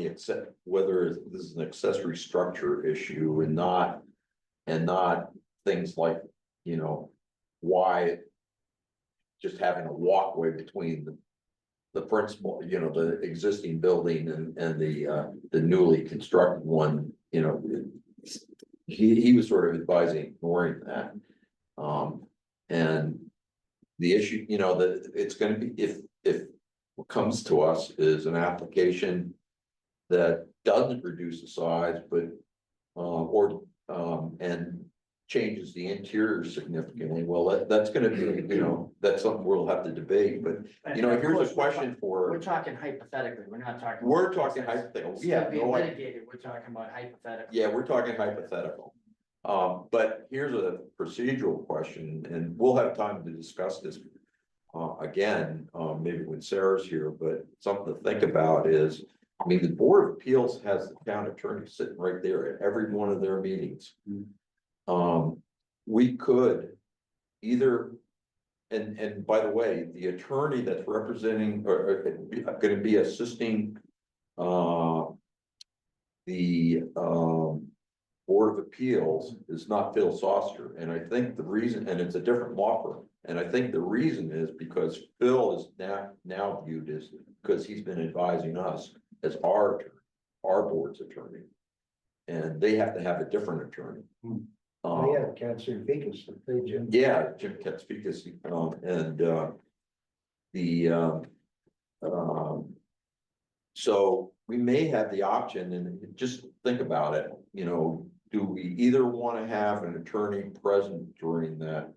whether this is an accessory structure issue and not things like, you know, why just having a walkway between the principal, you know, the existing building and the newly constructed one, you know, he was sort of advising ignoring that. And the issue, you know, that it's gonna be, if what comes to us is an application that doesn't reduce the size, but, and changes the interior significantly, well, that's gonna be, you know, that's something we'll have to debate, but, you know, And of here's course, a question We're for, talking hypothetically, we're not talking. we're talking hypothetical. We Still have being no idea. litigated, we're talking about hypothetical. Yeah, we're talking hypothetical. But here's a procedural question, and we'll have time to discuss this. Again, maybe when Sarah's here, but something to think about is, I mean, the Board of Appeals has the town attorney sitting right there at every one of their meetings. We could either and by the way, the attorney that's representing or gonna be assisting. The Board of Appeals is not Phil Saucer, and I think the reason, and it's a different law firm. And I think the reason is because Phil is now viewed as, because he's been advising us as our board's attorney. And they have to have a different attorney. Oh, yeah, Katsifikis, they Jim. Yeah, Jim Katsifikis, so we may have the option, and just think about it, you know, do we either want to have an attorney present during that?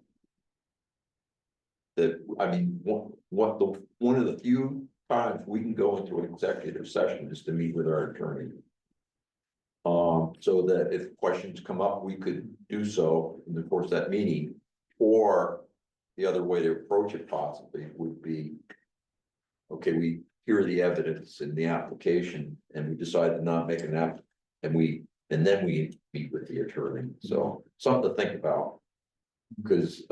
That, I mean, one of the few times we can go into an executive session is to meet with our attorney. So that if questions come up, we could do so in the course of that meeting, or the other way to approach it possibly would be. Okay, we hear the evidence in the application and we decide to not make an app, and then we meet with the attorney, so something to think about. Because,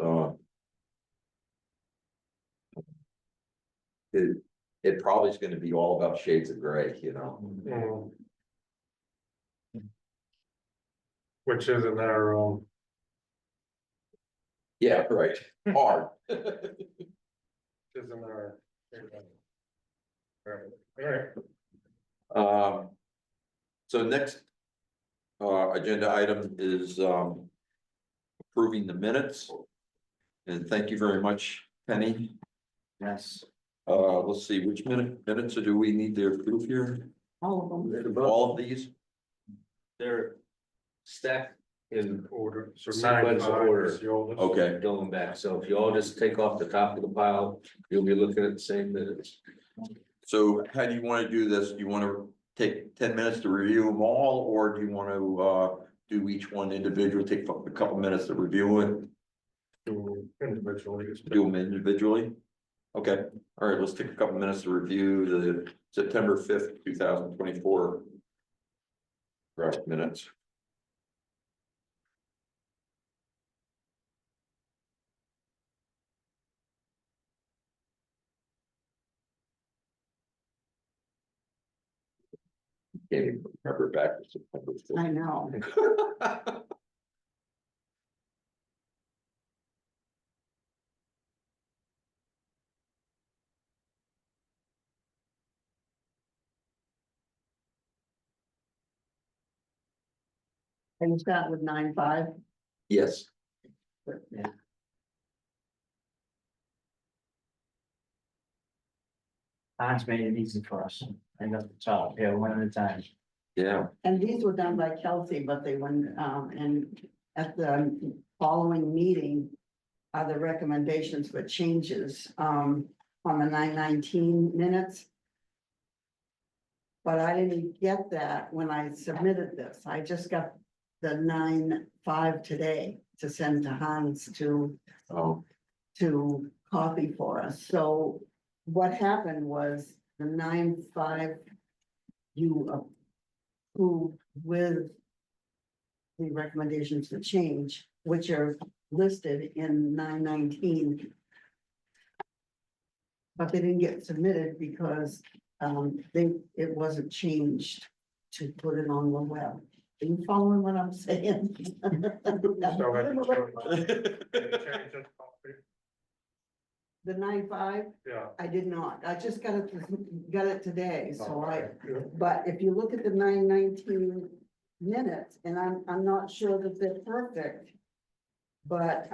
it probably is gonna be all about shades of gray, you know? Mm. Which isn't our own. Yeah, right, hard. Isn't our. Alright, So next. Agenda item is, approving the minutes. And thank you very much, Penny. Yes. Let's see, which minutes do we need to approve here? All of them. All of these? They're stacked in order, so Sequence of 9-5 order. is the oldest. Okay, going back, so if you all just take off the top of the pile, you'll be looking at the same minutes. so how do you want to do this? Do you want to take 10 minutes to review them all, or do you want to, do each one individually, take a couple minutes to review it, Do individually. do them individually? Okay, all right, let's take a couple minutes to review the September 5th, 2024 draft minutes. Can't even remember back to September I know. 5th. And you start with 9-5. Yes, Hans made it easy for us. I got the top, yeah, one at a time. yeah, And these were done by Kelsey, but they went, and at the following meeting. Are the recommendations for changes, on the 9/19 minutes. But I didn't get that when I submitted this. I just got the 9/5 today to send to Hans oh, to copy for us. So what happened was the 9/5 you approved with the recommendations for change, which are listed in 9/19. But they didn't get submitted because it wasn't changed to put it on the web. Are you following what I'm saying? So have you changed it? The 9/5, Yeah. I did not. I just got it today, so Okay, good. but if you look at the 9/19 minutes, and I'm not sure that they're perfect. But,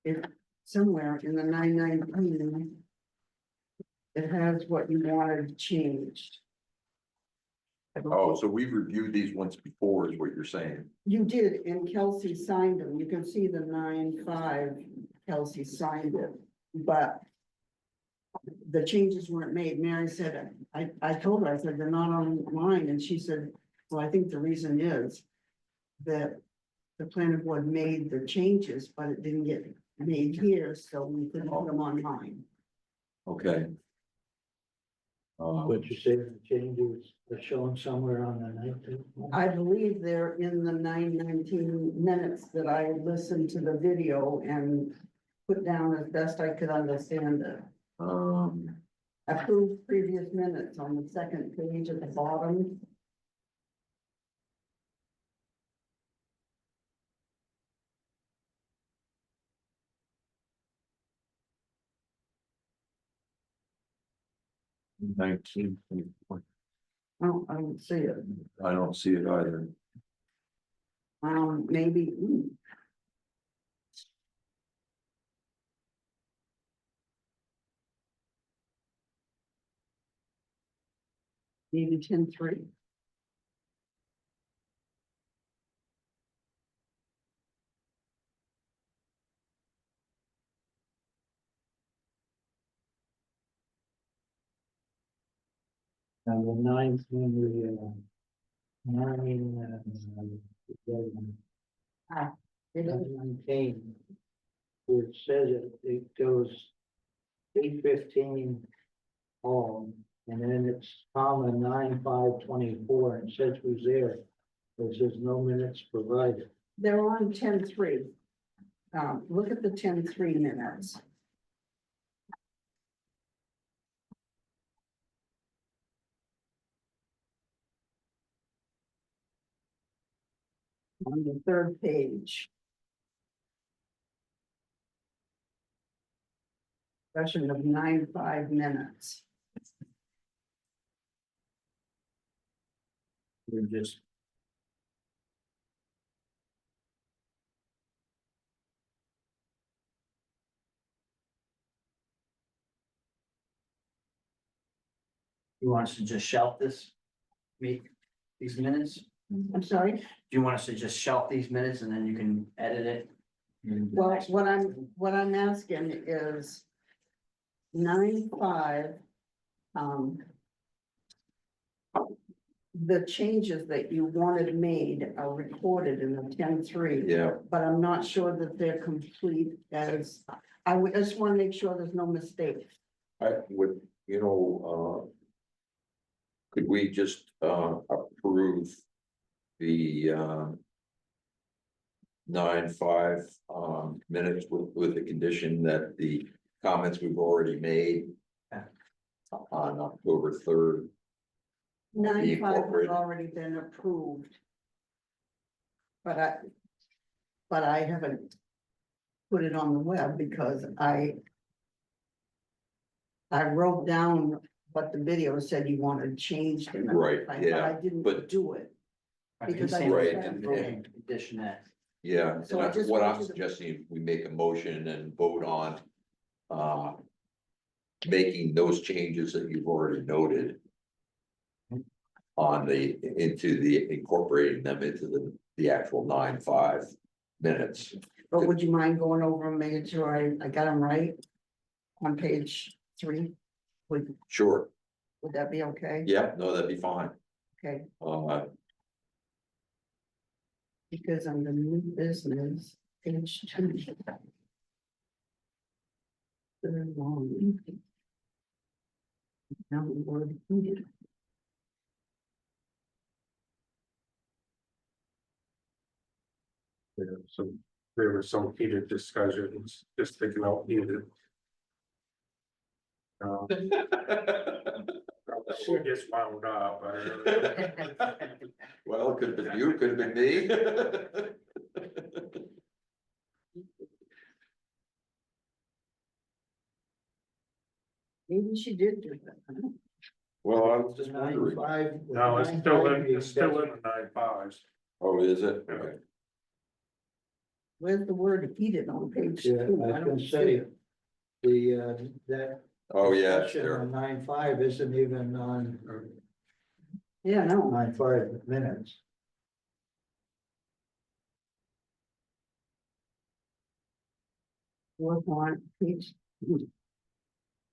if somewhere in the 9/19. It has what you wanted changed. oh, so we've reviewed these once before, is what you're saying? You did, and Kelsey signed them. You can see the 9/5, Kelsey signed it, but. The changes weren't made. Mary said, I told her, I said, they're not online, and she said, well, I think the reason is. That the planning board made the changes, but it didn't get made here, so we couldn't put them online. Okay. But you say the changes are shown somewhere on the 19th. I believe they're in the 9:19 minutes that I listened to the video and put down as best I could understand it. Approved previous minutes on the second page at the bottom. Nineteen. Oh, I don't see it. I don't see it either. Maybe. Maybe 10:3. And the 19, It is. 19. It says it goes 8:15 home, and then it's comma 9/5/24, and says who's there. It says no minutes provided. They're on 10:3. Look at the 10:3 minutes. On the third page. Session of 9:05 minutes. We're just. You want us to just shelf this? These minutes? Do I'm sorry. you want us to just shelf these minutes and then you can edit it? Well, what I'm asking is 9:05. The changes that you wanted made are recorded in the 10:3. Yeah, But I'm not sure that they're complete as, I would just want to make sure there's no mistake. I would, could we just, approve the, 9/5, minutes with the condition that the comments we've already made on October 3rd. 9:05 has incorporated. already been approved. But I haven't put it on the web because I wrote down what the video said you wanted changed in it. Right, but yeah, I didn't but- do it. Because I Right, just- and- Condition that. Yeah, So and I just what I'm want you to- suggesting, we make a motion and vote on, making those changes that you've already noted. On incorporating them into the actual 9/5 minutes. But would you mind going over and making sure I got them right? On page 3, would Sure, that be okay? yeah, no, that'd be fine. Okay, because under new business, page 2. Very long. Now the word needed. There were some heated discussions, just taking out heated. She gets wound up. Well, it could have been you, could have been me. Maybe she did do that. Well, I was just wondering, 9/5. No, it's still in the 9/5s. oh, is it? Okay. Where's the word heated on page 2? Yeah, I was don't gonna see say, it. that. Oh, yeah, it's discussion there. on 9/5 isn't even on Yeah, no, 9/5 minutes. fourth line, page.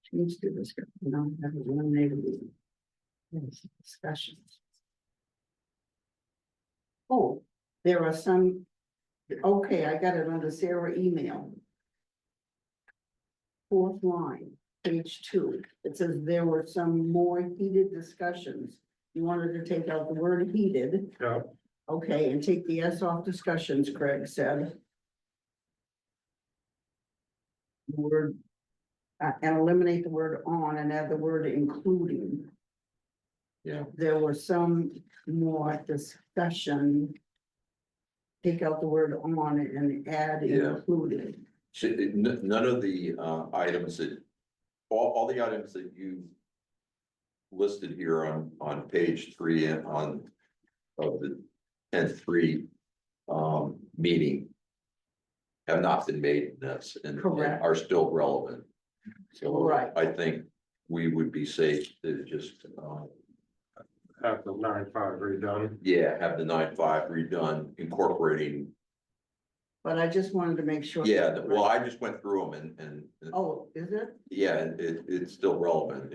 Change to this, no, that was eliminated. Yes, discussions. Oh, there are some, okay, I got it under Sarah email. Fourth line, page 2, the It says there were some more heated discussions. You wanted to take out the word heated, Yeah, okay, and take the S off discussions, Craig said. Word, and eliminate the word on and add the word including. Yeah. There was some more discussion. Take out the word on and add Yeah. including. None of the items that, all the items that you listed here on page 3 and on of the 10-3 meeting have not been made in this and Correct. are still relevant. So Right. I think we would be safe to just, have the 9-5 redone. yeah, have the 9-5 redone, incorporating. But I just wanted to make sure. Yeah, well, I just went through them and Oh, is it? yeah, it's still relevant.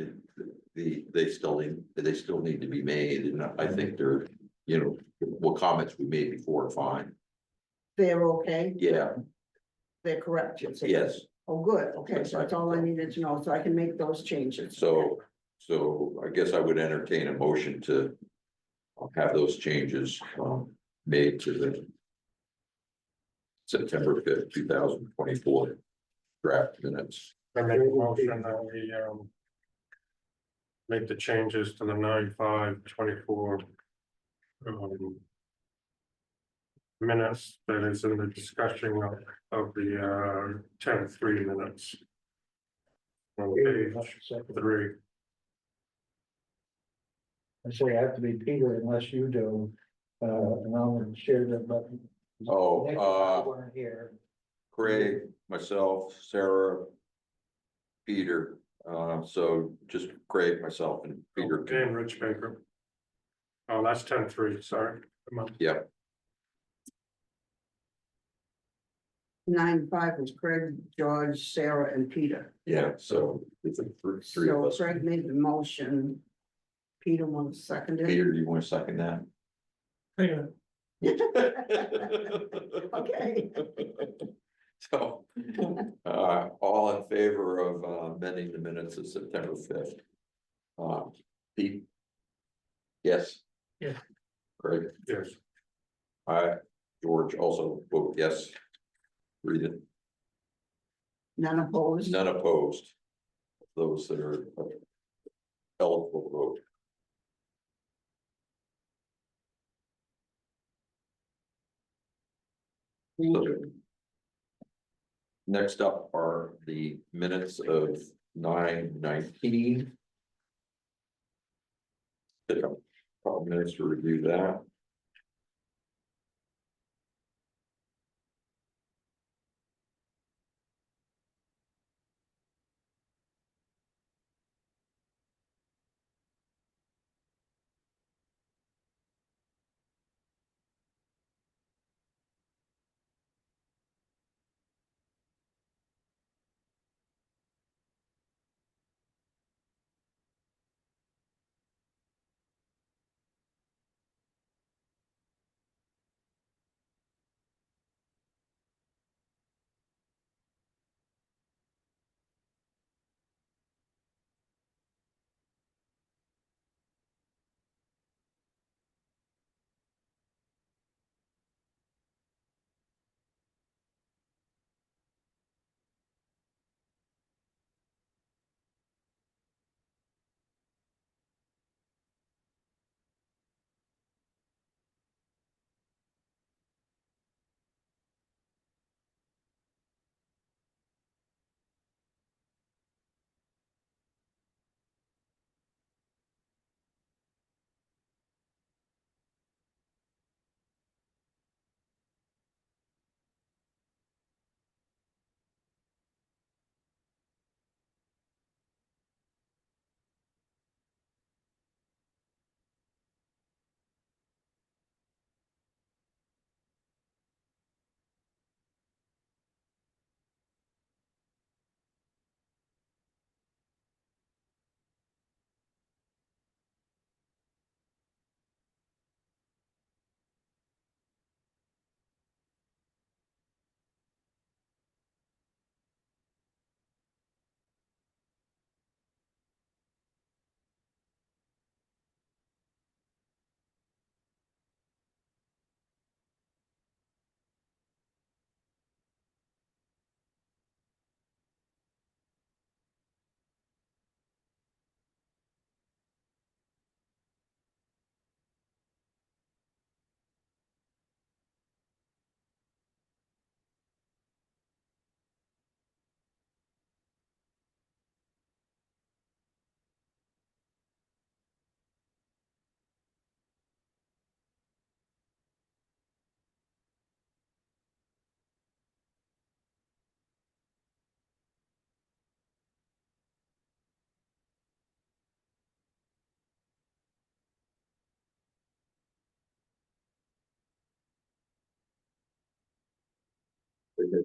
They still need to be made, and I think they're, you know, what comments we made before are fine. They're okay? Yeah, They're correct, you're saying? yes, Oh, good, okay, so that's all I needed to know, so I can make those changes. so I guess I would entertain a motion to have those changes made to the September 5th, 2024 draft minutes. I make a motion that we, make the changes to the 9-5-24. Minutes that is in the discussion of the 10-3 minutes. On page 3. I say I have to be Peter unless you do, and I'll share them, but. Oh, Nick and I weren't here. Craig, myself, Sarah, Peter, so just Craig, myself and Peter. And Rich Baker. Oh, that's 10-3, sorry. Come on. Yep, 9-5 was Craig, George, Sarah, and Peter. yeah, so it's like three of So us. Craig made the motion. Peter wants to second it. Peter, do you want to second that? Okay. So, all in favor of amending the minutes of September 5th? Pete? Yes. Yeah. Craig? Yes, George also vote yes. Read it. None opposed? None opposed. Those that are eligible to vote. So, next up are the minutes of 9/19. Take a couple minutes to review that.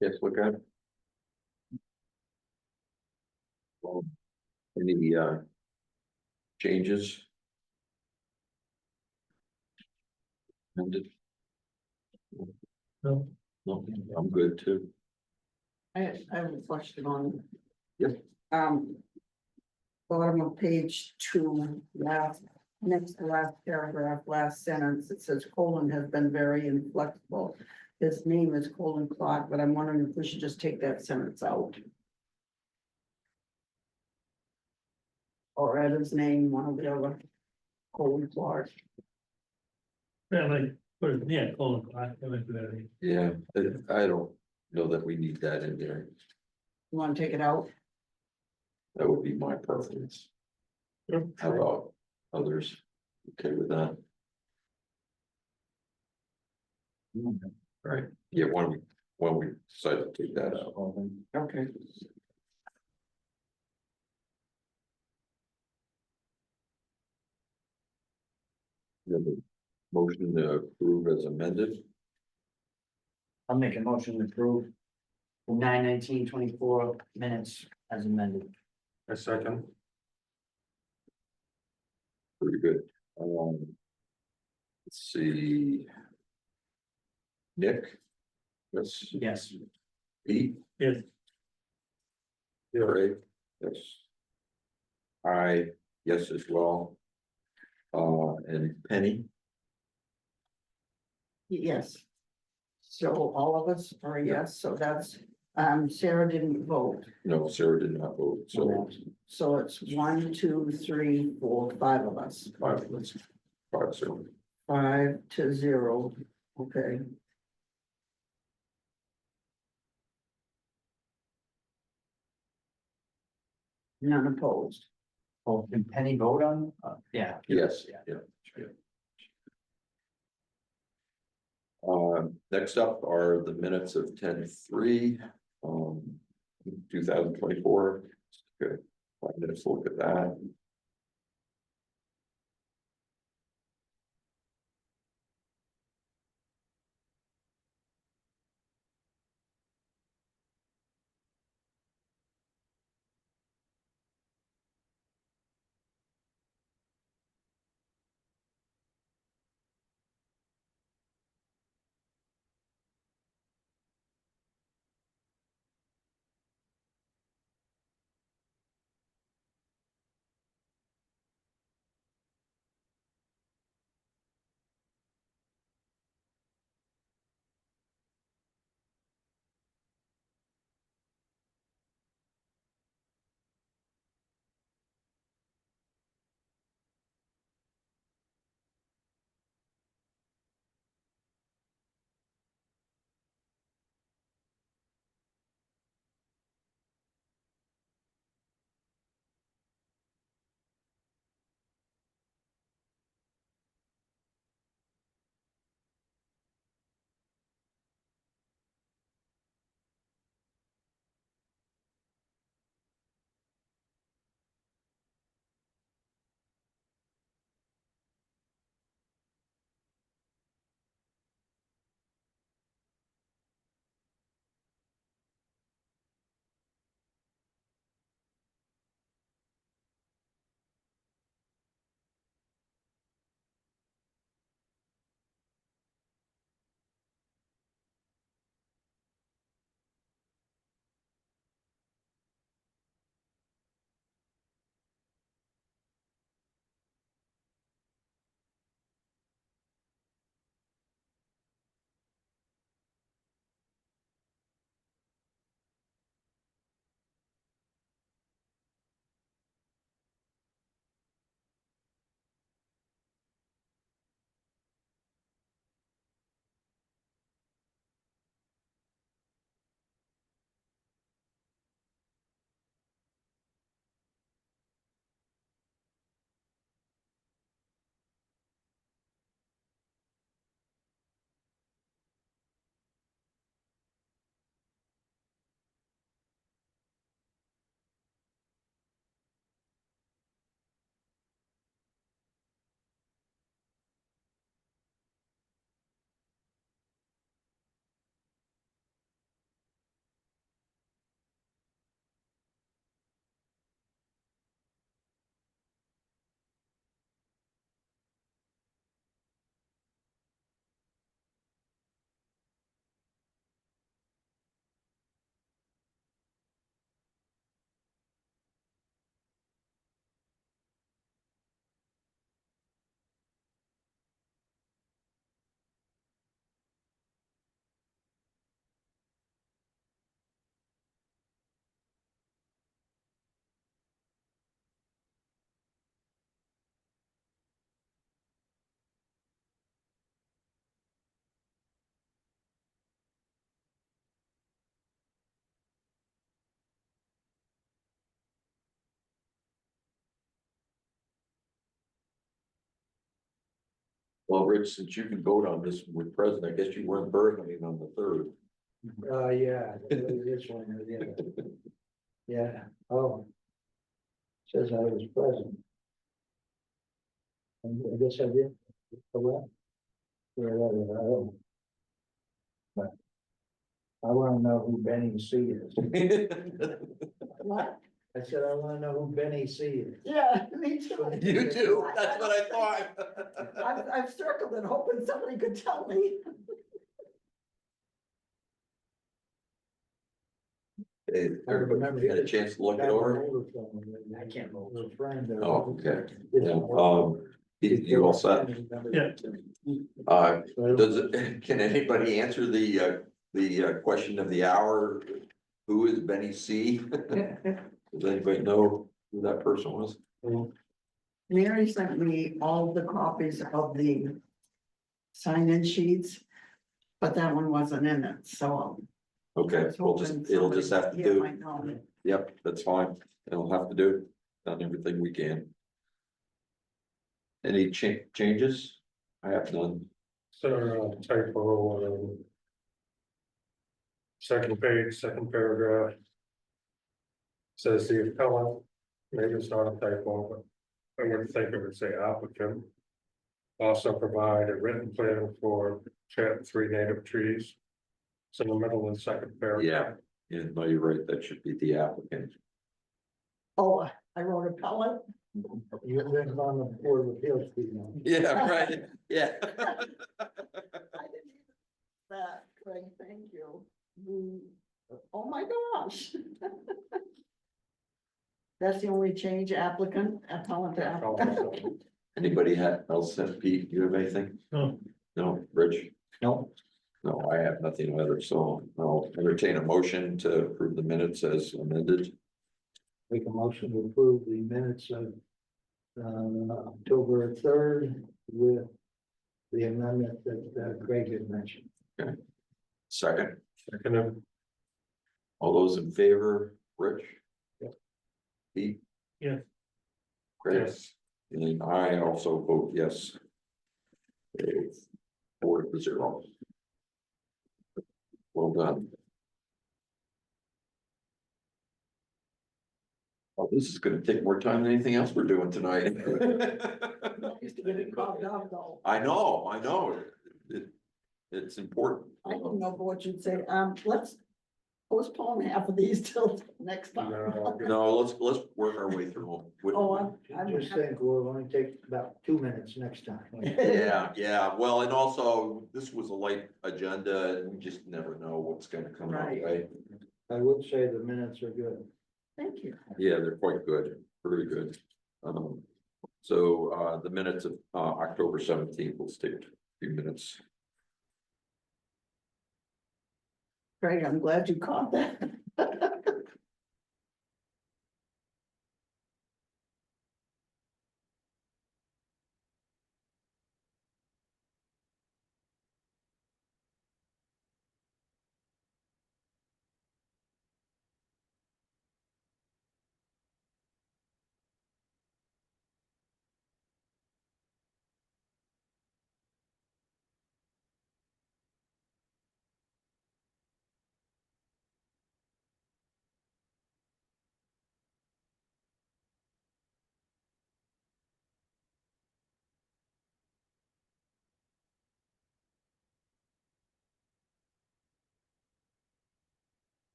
Yes, look at. Any changes? Amended? No. No, I'm good too. I have a question on. Yep. Bottom of page 2, next to last paragraph, last sentence, it says Colin has been very inflexible. His name is Colin Clark, but I'm wondering if we should just take that sentence out. Or add his name, one of the other, Colin Clark. Yeah, like, yeah, Colin Clark, I went through that. Yeah, I don't know that we need that in there. You wanna take it out? That would be my preference. How about others? Okay with that? Right, yeah, when we decide to take that out. Okay. You have a motion to approve as amended, I'll make a motion to approve. The 9/19/24 minutes as amended. A second, pretty good. Let's see. Nick? Yes, Yes. Pete? Yes, Ray? Yes. Yes as well. And Penny? Yes. So all of us are a yes, so that's, Sarah didn't vote, No, Sarah did not vote, so so it's 1, 2, 3, 4, 5 of us. 5, 0. 5-0, okay. None opposed. Oh, can Penny vote on? Yeah. Yes, yeah. Next up are the minutes of 10-3, 2024. Good, 5 minutes to look at that. Well, Rich, since you can vote on this with president, I guess you weren't burning on the third. Yeah, this one, yeah. Yeah, oh. Says I was present. And I guess I did. Correct. Where was it? I don't know. But I wanna know who Benny C is. What? I said, I wanna know who Benny C is. Yeah, me too. You do, that's what I thought. I've circled it, hoping somebody could tell me. Hey, everybody had a chance to look it over? I can't remember. A friend. Oh, okay. Yeah, you all set? Yeah. Does it, can anybody answer the question of the hour? Who is Benny C? Does anybody know who that person was? Mary sent me all the copies of the sign-in sheets, but that one wasn't in it, so. I Okay, was we'll hoping just, it'll just have to somebody here do, might know. yep, that's fine, it'll have to do, done everything we can. Any changes? I have none. So typo, second page, second paragraph. Says the appellant, maybe it's not a typo, but I wouldn't think it would say applicant. Also provide a written plan for plant 3 native trees. It's in the middle of the second paragraph. Yeah, no, you're right, that should be the applicant. Oh, I wrote appellant. You've been on the Board of Appeals, people. Yeah, right, yeah. I didn't even that, Craig, thank you. Oh my gosh. That's the only change, applicant, appellant to applicant. Anybody else have, Pete, you have anything? No. No, Rich? No, No, I have nothing other, so I'll entertain a motion to approve the minutes as amended. make a motion to approve the minutes of October 3rd with the amendment that Craig had mentioned. Second, Second, all those in favor, Rich? Yep. Pete? Yes. Great, yes, and I also vote yes. Okay, 4-0. Well done. Oh, this is gonna take more time than anything else we're doing tonight. Used to get it carved out though. I know, it's important. I didn't know what you'd say, let's postpone half of these till next time. no, No, let's work our way through them. Oh, I just think we'll only take about 2 minutes next time. Yeah, well, and also, this was a light agenda, and we just never know what's gonna come our Right. way. I would say the minutes are good. Thank you. Yeah, they're quite good, very good. So, the minutes of, October 17th, we'll take a few minutes. Craig, I'm glad you caught that.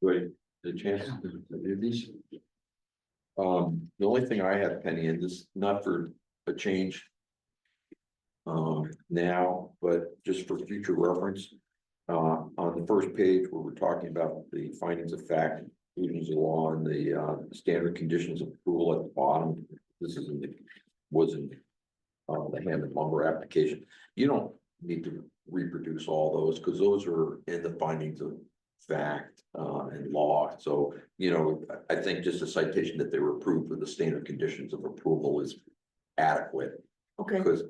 Everybody, the chance to do these? The only thing I have, Penny, and this, not for a change. Now, but just for future reference. On the first page where we're talking about the findings of fact, conclusions of law and the standard conditions of approval at the bottom. This is in the, was in. The Hammond lumber application. You don't need to reproduce all those, because those are in the findings of fact, and law. So, you know, I think just a citation that they were approved with the standard conditions of approval is adequate. Okay, Because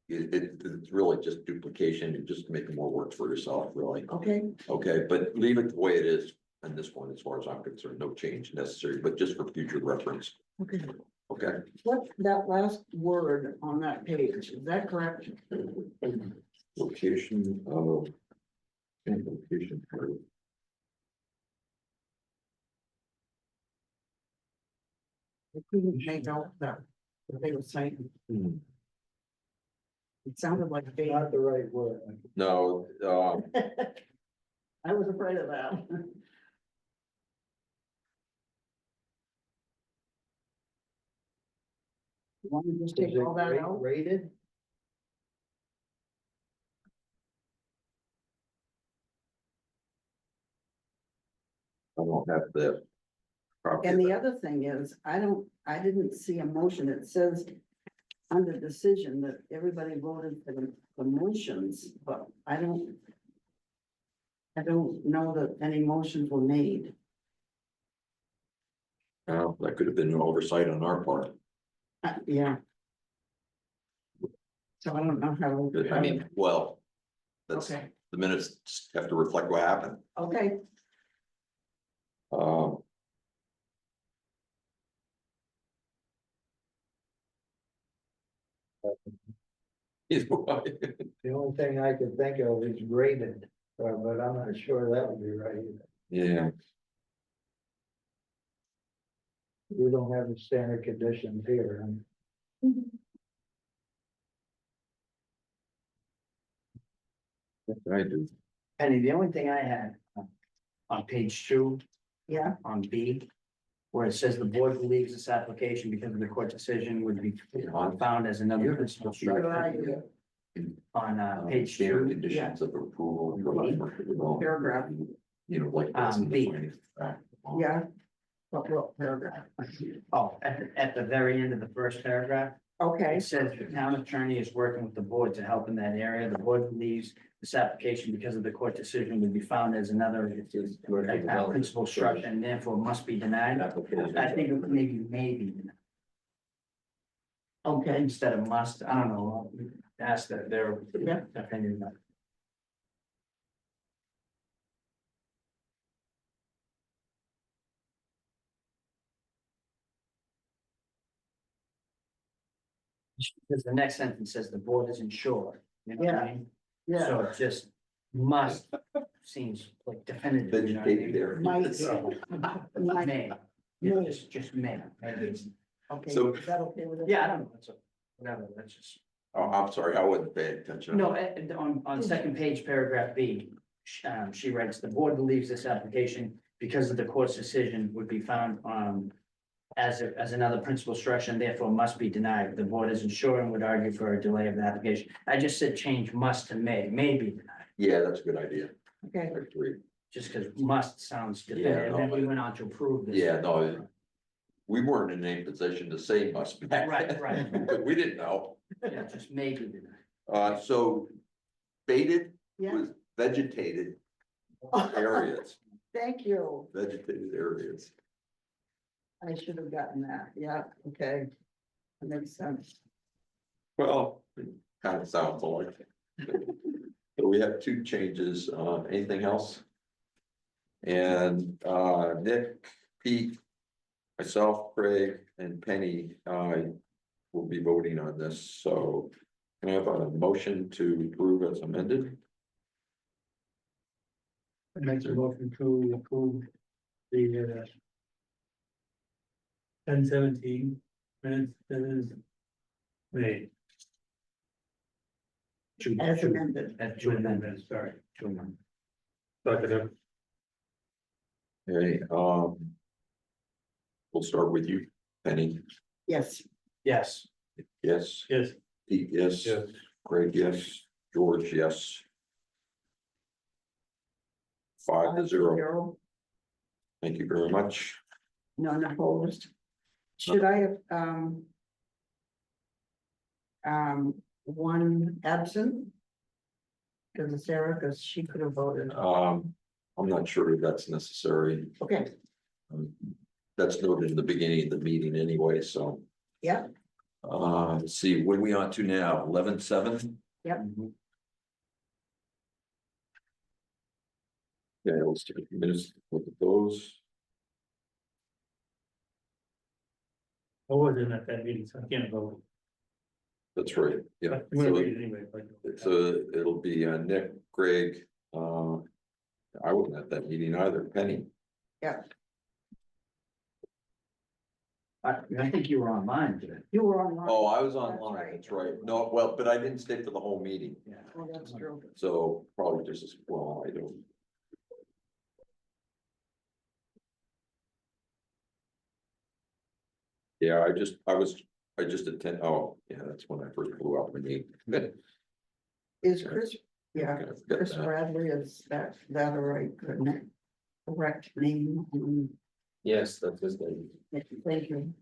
it's really just duplication and just making more work for yourself, really. okay, Okay, but leave it the way it is on this one, as far as I'm concerned, no change necessary, but just for future reference, okay. okay? What, that last word on that page, is that correct? Location of. And location. I couldn't make out that, what they were saying. Hmm. It sounded like they, Not the right word. No, I was afraid of that. You want me to just Is take it all that out? rated? I don't have the. copy And of the that. other thing is, I didn't see a motion, it says under decision that everybody voted for the motions, but I don't know that any motions were made. Well, that could have been an oversight on our part. Yeah. So I don't know how. I mean, well, that's, Okay, the minutes have to reflect what happened. okay, Um. Either way. The only thing I could think of is graded, but I'm not sure that would be right either. Yeah, We don't have the standard conditions here. And I do. Penny, the only thing I had on page 2, yeah, on B, where it says the board believes this application because of the court decision would be found as another principal structure. On page Standard 2, conditions of approval. paragraph, You know, like. B. yeah. What paragraph? oh, at the very end of the first paragraph, Okay, it says the town attorney is working with the board to help in that area. The board believes this application, because of the court decision, would be found as another principal structure and therefore must be denied. I think it maybe okay, instead of must, I don't know, ask that their Yeah. opinion. Because the next sentence says the board isn't sure. You know what I mean? yeah, So it just must seems like definitive. You know what I Vegetated mean? there. might, May, yeah, just may, maybe it's, okay, So- is that okay with it? yeah, I don't know, it's a, whatever, that's just. Oh, I'm sorry, I wasn't paying attention. No, on second page, paragraph B, she writes, the board believes this application, because of the court's decision, would be found, as another principal structure and therefore must be denied. The board isn't sure and would argue for a delay of the application. I just said change must to may be denied, Yeah, that's a good idea. Okay, I agree. just because must sounds Yeah, definitive, and then no, we went on to approve this. Yeah, no. We weren't in any position to say must be. Right. Because we didn't know. Yeah, just may be denied. So baited yeah, was vegetated areas, thank you, vegetated areas. I should have gotten that, yeah, okay. That makes sense. Well, it kind of sounds like. So we have 2 changes, anything else? And, Nick, Pete, myself, Craig, and Penny, will be voting on this, so. Can I have a motion to approve as amended? Make a motion to approve the 10/17 minutes that is made. As amended, At Two amendments, sorry. Second, Okay, we'll start with you, Penny. Yes, Yes. Yes. Yes, Pete, yes. Yes. Greg, yes. George, yes. 5-0. Thank you very much. none opposed. Should I have, one absent? Because it's Sarah, because she could have voted. I'm not sure if that's necessary. Okay, Um, That's noted in the beginning of the meeting anyway, so. yeah, Let's see, what are we on to now? 11-7? Yep. Yeah, let's take a few minutes to look at those. I wasn't at that meeting, so I can't vote. That's right, yeah. But I'm gonna read it anyway. So it'll be Nick, Greg, I wasn't at that meeting either, Penny. I think you were online today. you were online. Oh, I was That's online, right. that's right. No, well, but I didn't stay for the whole meeting, Yeah. Oh, that's true. so probably just as well, I don't. Yeah, I just attend, oh, yeah, that's when I first blew up my knee. Is Chris, yeah, Okay, I forget Chris that. Bradley, is that a right, correct name? Yes, that's his name. Thank you.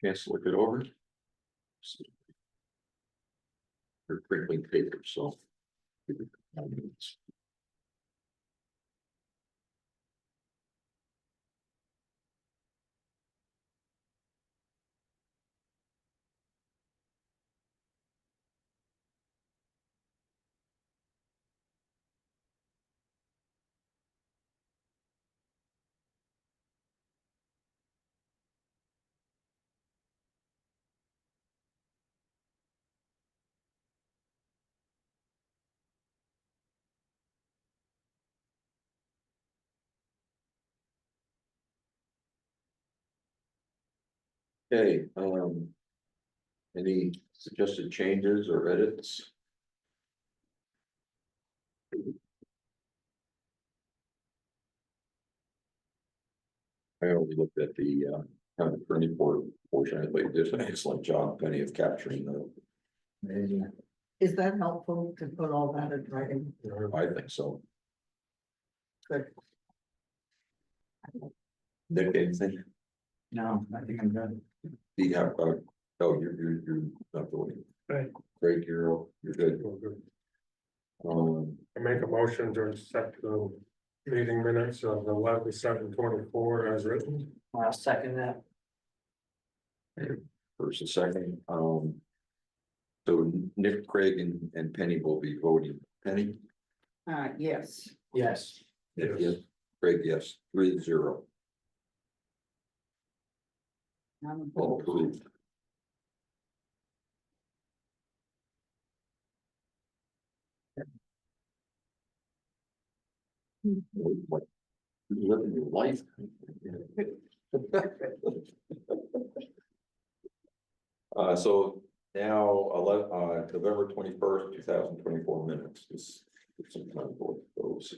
Chance to look it over. Or crinkling paper, so. Okay, any suggested changes or edits? I only looked at the, kind of printing board portion, I think there's an excellent job, Penny, of capturing the, Is that helpful to put all that in writing? I think so. Good. Nick, anything? No, I think I'm good. Do you have, oh, you're not voting. Right. Craig, you're good. I make a motion to accept the meeting minutes of 11/7/24 as written. I'll second that. First and second, so Nick, Craig and Penny will be voting. Penny? Yes. Yes. Nick, Yes. Craig, yes, 3-0. I'm opposed. Approved. What, you're living your life. So now, November 21st, 2024 minutes is some time for those.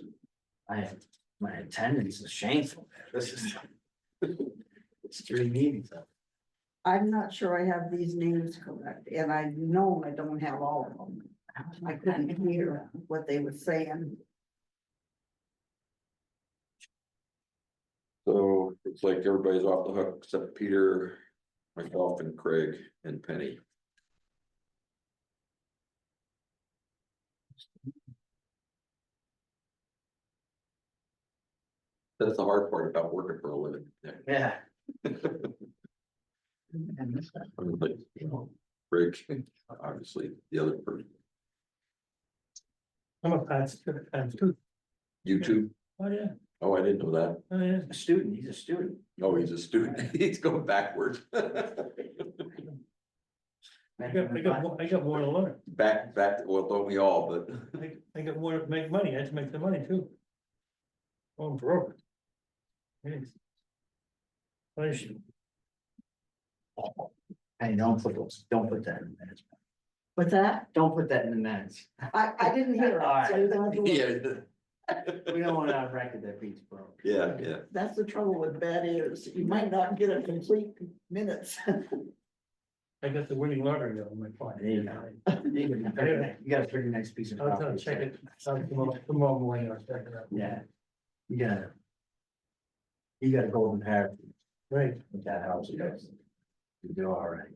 My attendance is shameful. This is. It's 3 meetings. I'm not sure I have these names correct, and I know I don't have all of them. I couldn't hear what they were saying. So it's like everybody's off the hook except Peter, myself and Craig and Penny. That's the hard part about working for a living. Yeah. I'm like, Craig, obviously, the other person. I'm a pastor, too. YouTube? Oh, yeah, Oh, I didn't know that. oh, yeah. A student, he's a student. Oh, he's a student. He's going backwards. I got more to learn. Back, well, don't we all, but I got more to make money, I have to make the money too. Oh, I'm broke. Yes. What is she? Hey, don't put that in the minutes. What's that? Don't put that in the minutes. I didn't hear it. So you don't have to worry. yeah, We don't want to record that Pete's broke. yeah. That's the trouble with bad ears. You might not get a complete minutes. I got the winning lottery on my phone. There you go. You got a pretty nice piece of. I'll property. check it, tomorrow morning, I'll check it out. Yeah. You got a golden parrot Right. with that house. Yes. You do all right.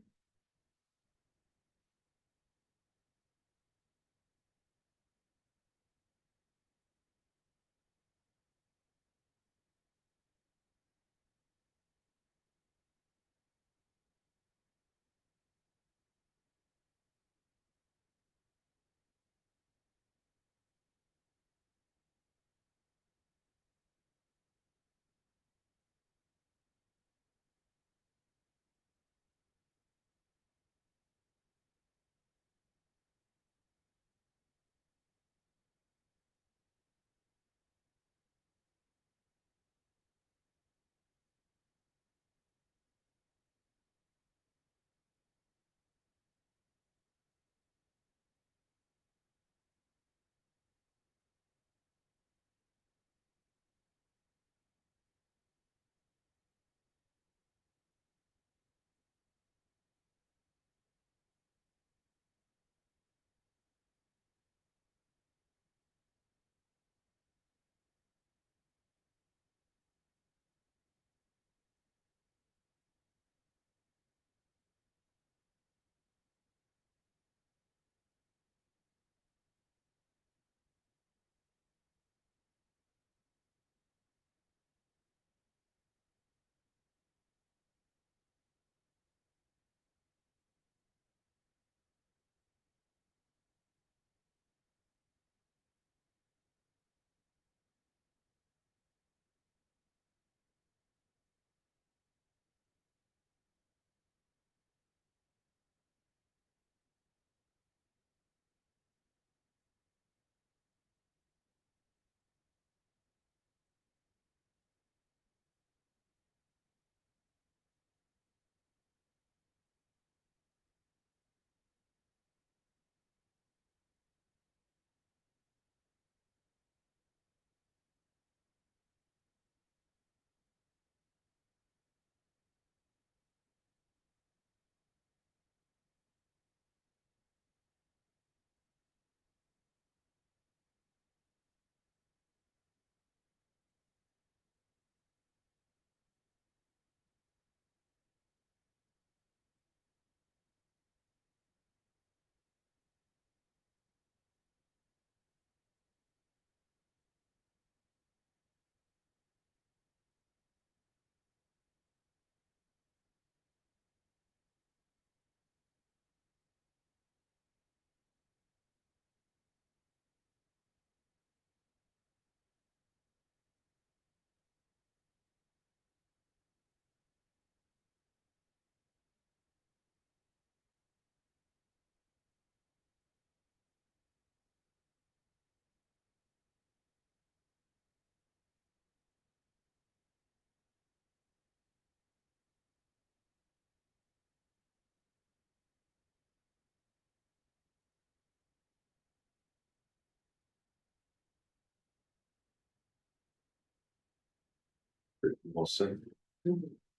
We'll see.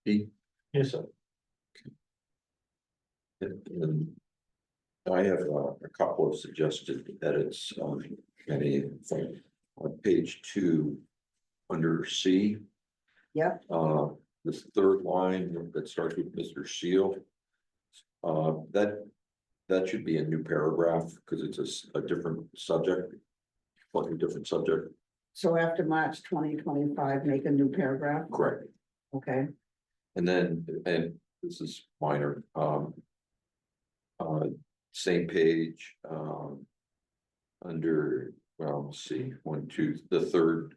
Pete? Yes, sir. And I have a couple of suggested edits on any, on page 2, under C. Yep. This third line that starts with Mr. Seal. That should be a new paragraph, because it's a different subject. Slightly different subject, So after March 2025, make a new paragraph, correct? okay? And then, and this is minor, same page, under, well, let's see, 1, 2, the third,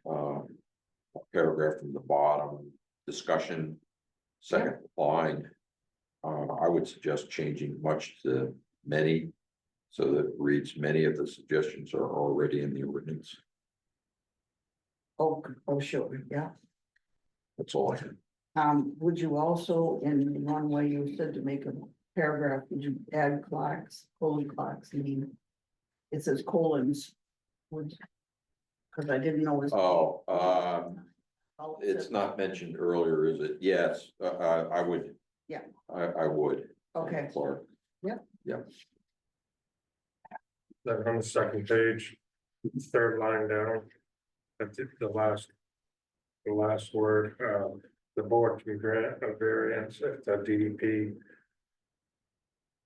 paragraph from the bottom, discussion, second line. I would suggest changing much to many, so that it reads, many of the suggestions are already in the ordinance. Oh, sure, yeah. That's all I have. Would you also, in one way you said to make a paragraph, would you add clocks, colon clocks, I mean, it says colons. Would, because I didn't know. Oh, All it it's says- not mentioned earlier, is it? Yes, I would. Yeah. I would. Okay. Clark. Then on the second page, third line down. That's it, the last word, the board can grant a variance if the DEP.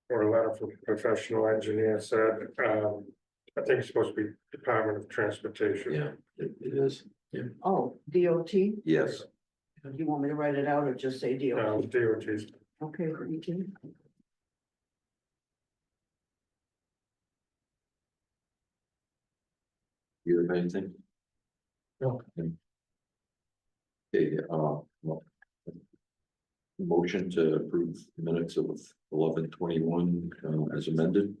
Or a letter from professional engineer said, I think it's supposed to be Department of Transportation. Yeah, it is. Oh, DOT, do Yes, you want me to write it out or just say DOT? DOT's. Okay, thank you. you have anything? No. Okay, well, motion to approve minutes of 11/21 as amended.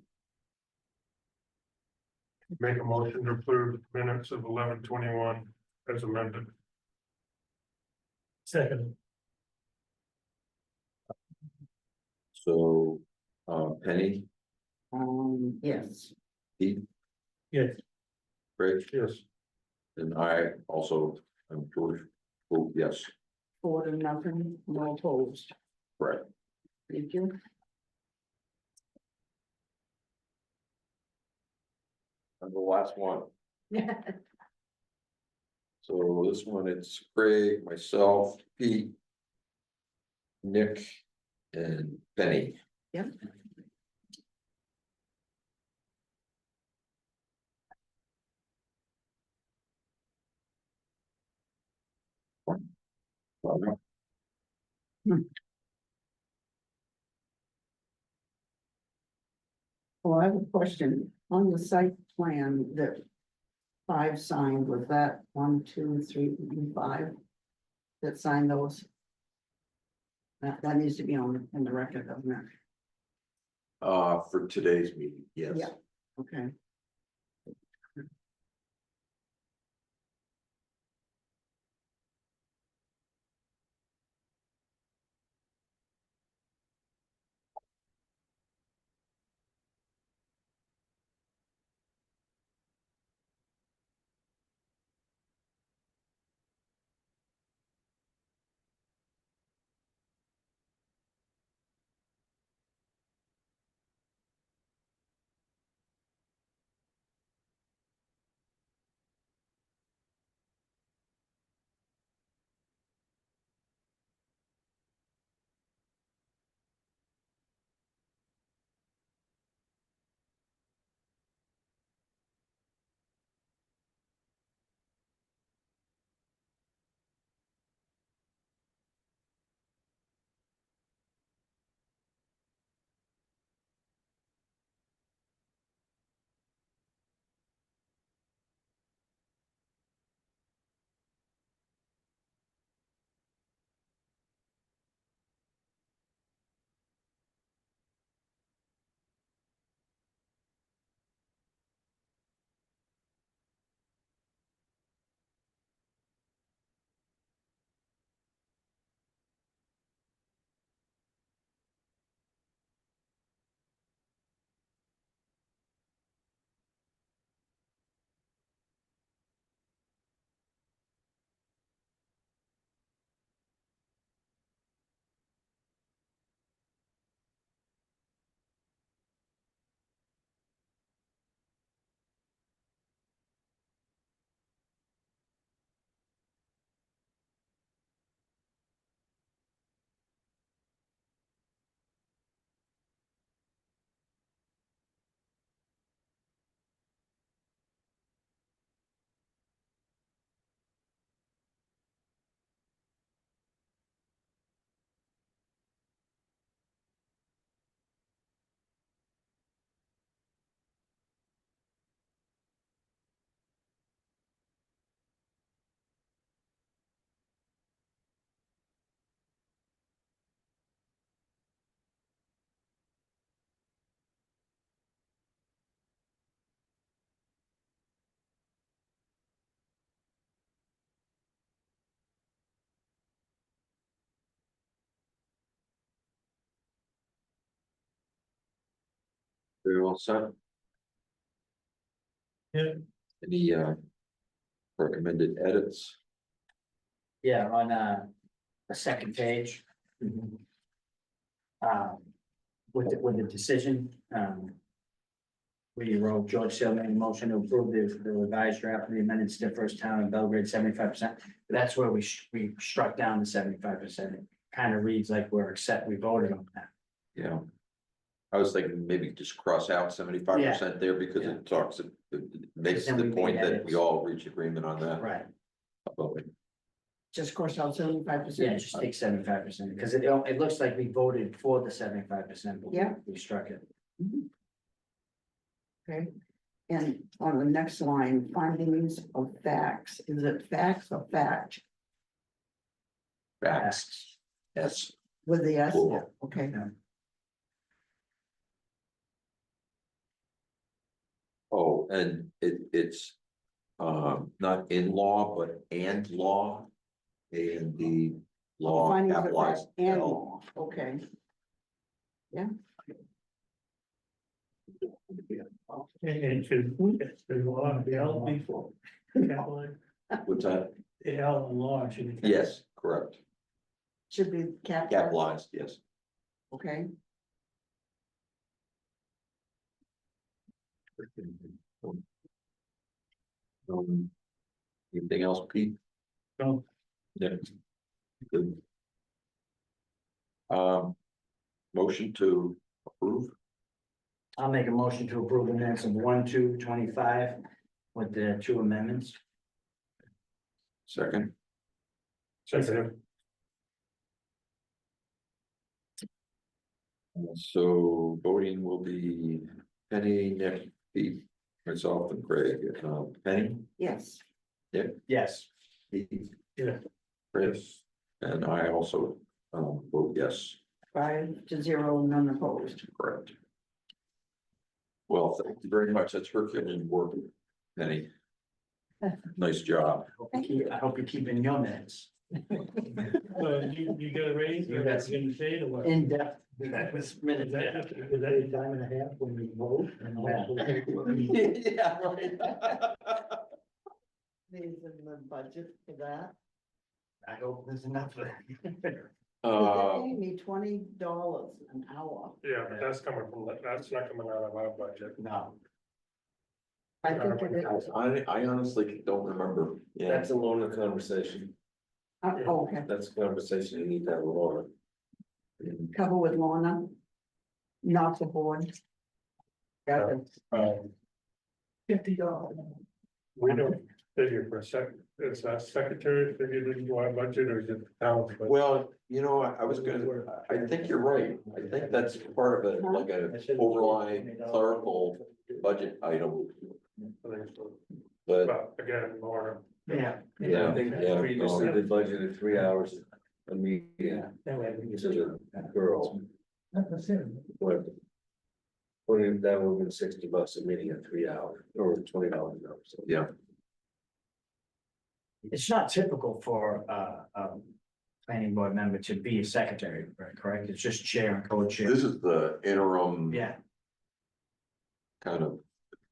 Make a motion to approve minutes of 11/21 as amended. Second, So, Penny, Yes, Pete, yes, Craig, Yes. and I also, George, oh, yes, 4-0, no opposed, correct. thank you. And the last one. So this one, it's Craig, myself, Pete, Nick, and Penny. Yep. Well, I have a question on the site plan that 5 signed, was that 1, 2, 3, and 5? That signed those? That needs to be on, in the record, doesn't it? For today's meeting, yes. Yeah. Okay. Very well said. Yeah. Any recommended edits? Yeah, on the second page. With the decision, we wrote George Sale made a motion to approve the revised draft of the amended stiff first town in Belgrade 75%. That's where we struck down the 75%. It kind of reads like we voted on that. Yeah. I was thinking maybe just cross out 75% there because it talks, it makes Then the we made point that edits. we all reach agreement on that. Right. But Just course out 75%. Yeah, just take 75%, because it looks like we voted for the 75%. But Yeah. We struck it. Okay, and on the next line, findings of facts, is it facts or fact Facts, yes. with the S? Cool. Okay, Oh, and it's not in law, but and law. And the law findings of capitalized fact and L. law, okay. And should, there's a lot of L before. Capitalized. What's that? The L in law should be. Yes, correct. Should be capitalized, Capitalized, yes. okay, Anything else, Pete? No. Yeah. Good. Motion to approve, I'll make a motion to approve the minutes of 1/2/25 with the 2 amendments. second, Second, so voting will be Penny, Nick, Pete, myself and Craig, Penny, yes, Yes. Pete. Yeah. Chris, and I also vote yes, 5-0, none opposed. correct. Well, thank you very much, that's Herculean work, Penny. Nice job. I hope you're keeping your minutes. You got a raise, You or got that's gonna say it or what? In depth. That was Is minutes. that a time and a half when you vote? And also- Yeah, right. These in the budget for that. I hope there's enough of that. They're paying me $20 an hour. yeah, but that's coming from, that's not coming out of our budget. No, I think it is. I honestly don't remember, yeah, That's a longer conversation. Okay, That's a conversation you need to have alone. cover with Lorna. Not the board. Got it. $50. We don't figure for a second, it's a secretary figured into our budget or is it the town? well, you know, I was gonna, I think you're right, I think that's part of it, like a overlying clerical budget item, but. But again, more, yeah, Yeah, I think Yeah. previously they budgeted 3 hours a meeting That way we can to just- the girl. That's it. But that would have been $60 a meeting at 3 hours or $20 an hour. So. Yeah, it's not typical for planning board member to be a secretary, right, correct? It's just chair and co-chair. this is the interim. Yeah, Kind of.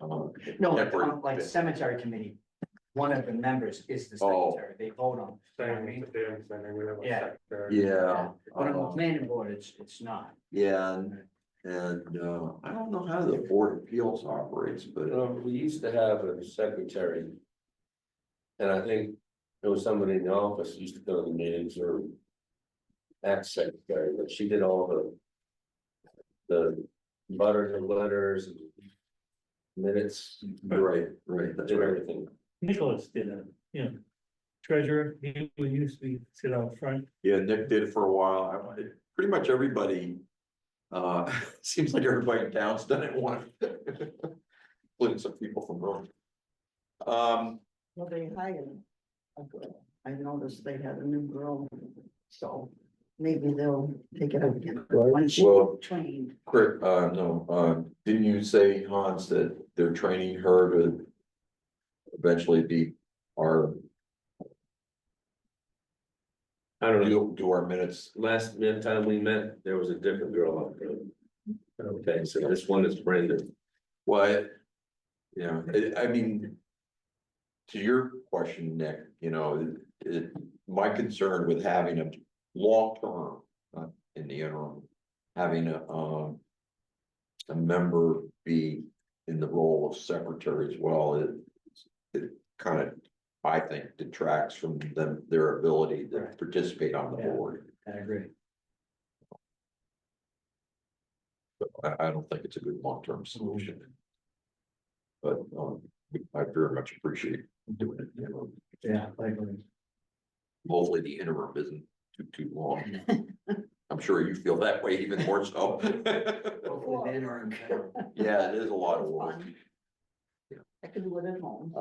no, temporary like bit. cemetery committee, one of the members is the Oh. secretary, they vote on. it, you know what I same mean? with the thing, we have a Yeah. secretary. Yeah, But on the planning board, it's not. yeah, and I don't know how the Board of Appeals operates, but. We used to have a secretary. And I think there was somebody in the office who used to go to the meetings or. Act secretary, but she did all the butter and letters and. Minutes, Right, that's did right. everything. Nicholas did a, treasurer, he would usually sit out front. Yeah, Nick did it for a while. Pretty much everybody. Seems like everybody in town's done it once. Including some people from Rome. Well, they hired a girl. I noticed they had a new girl, so maybe they'll take it up again. When she Well- trained. Chris, no, didn't you say, Hans, that they're training her to eventually be our, I don't know, do our minutes? last time we met, there was a different girl out there. Okay, so this one is Brendan. What? Yeah, I mean. To your question, Nick, you know, my concern with having a long-term, not in the interim, having a member be in the role of secretary as well, it kind of, I think, detracts from them, their ability to Right. participate on the Yeah. board. I agree. But I don't think it's a good long-term solution. But, I very much appreciate doing it, you know. Yeah, I agree. Hopefully the interim isn't too long. I'm sure you feel that way even more so. Hopefully the interim. Yeah, it is a lot of work. I can do it at home.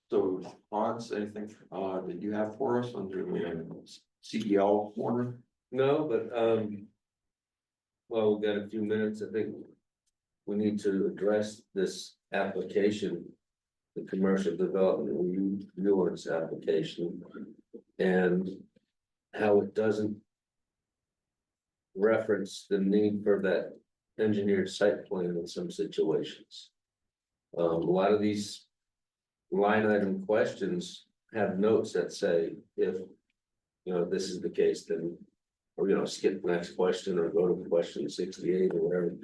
So Hans, anything that you have for us under the CEL corner? No, but, well, we've got a few minutes, I think. We need to address this application, the commercial development rewards application. And how it doesn't reference the need for that engineered site plan in some situations. A lot of these line item questions have notes that say, if, you know, this is the case, then, or, you know, skip the next question or go to question 68 or whatever.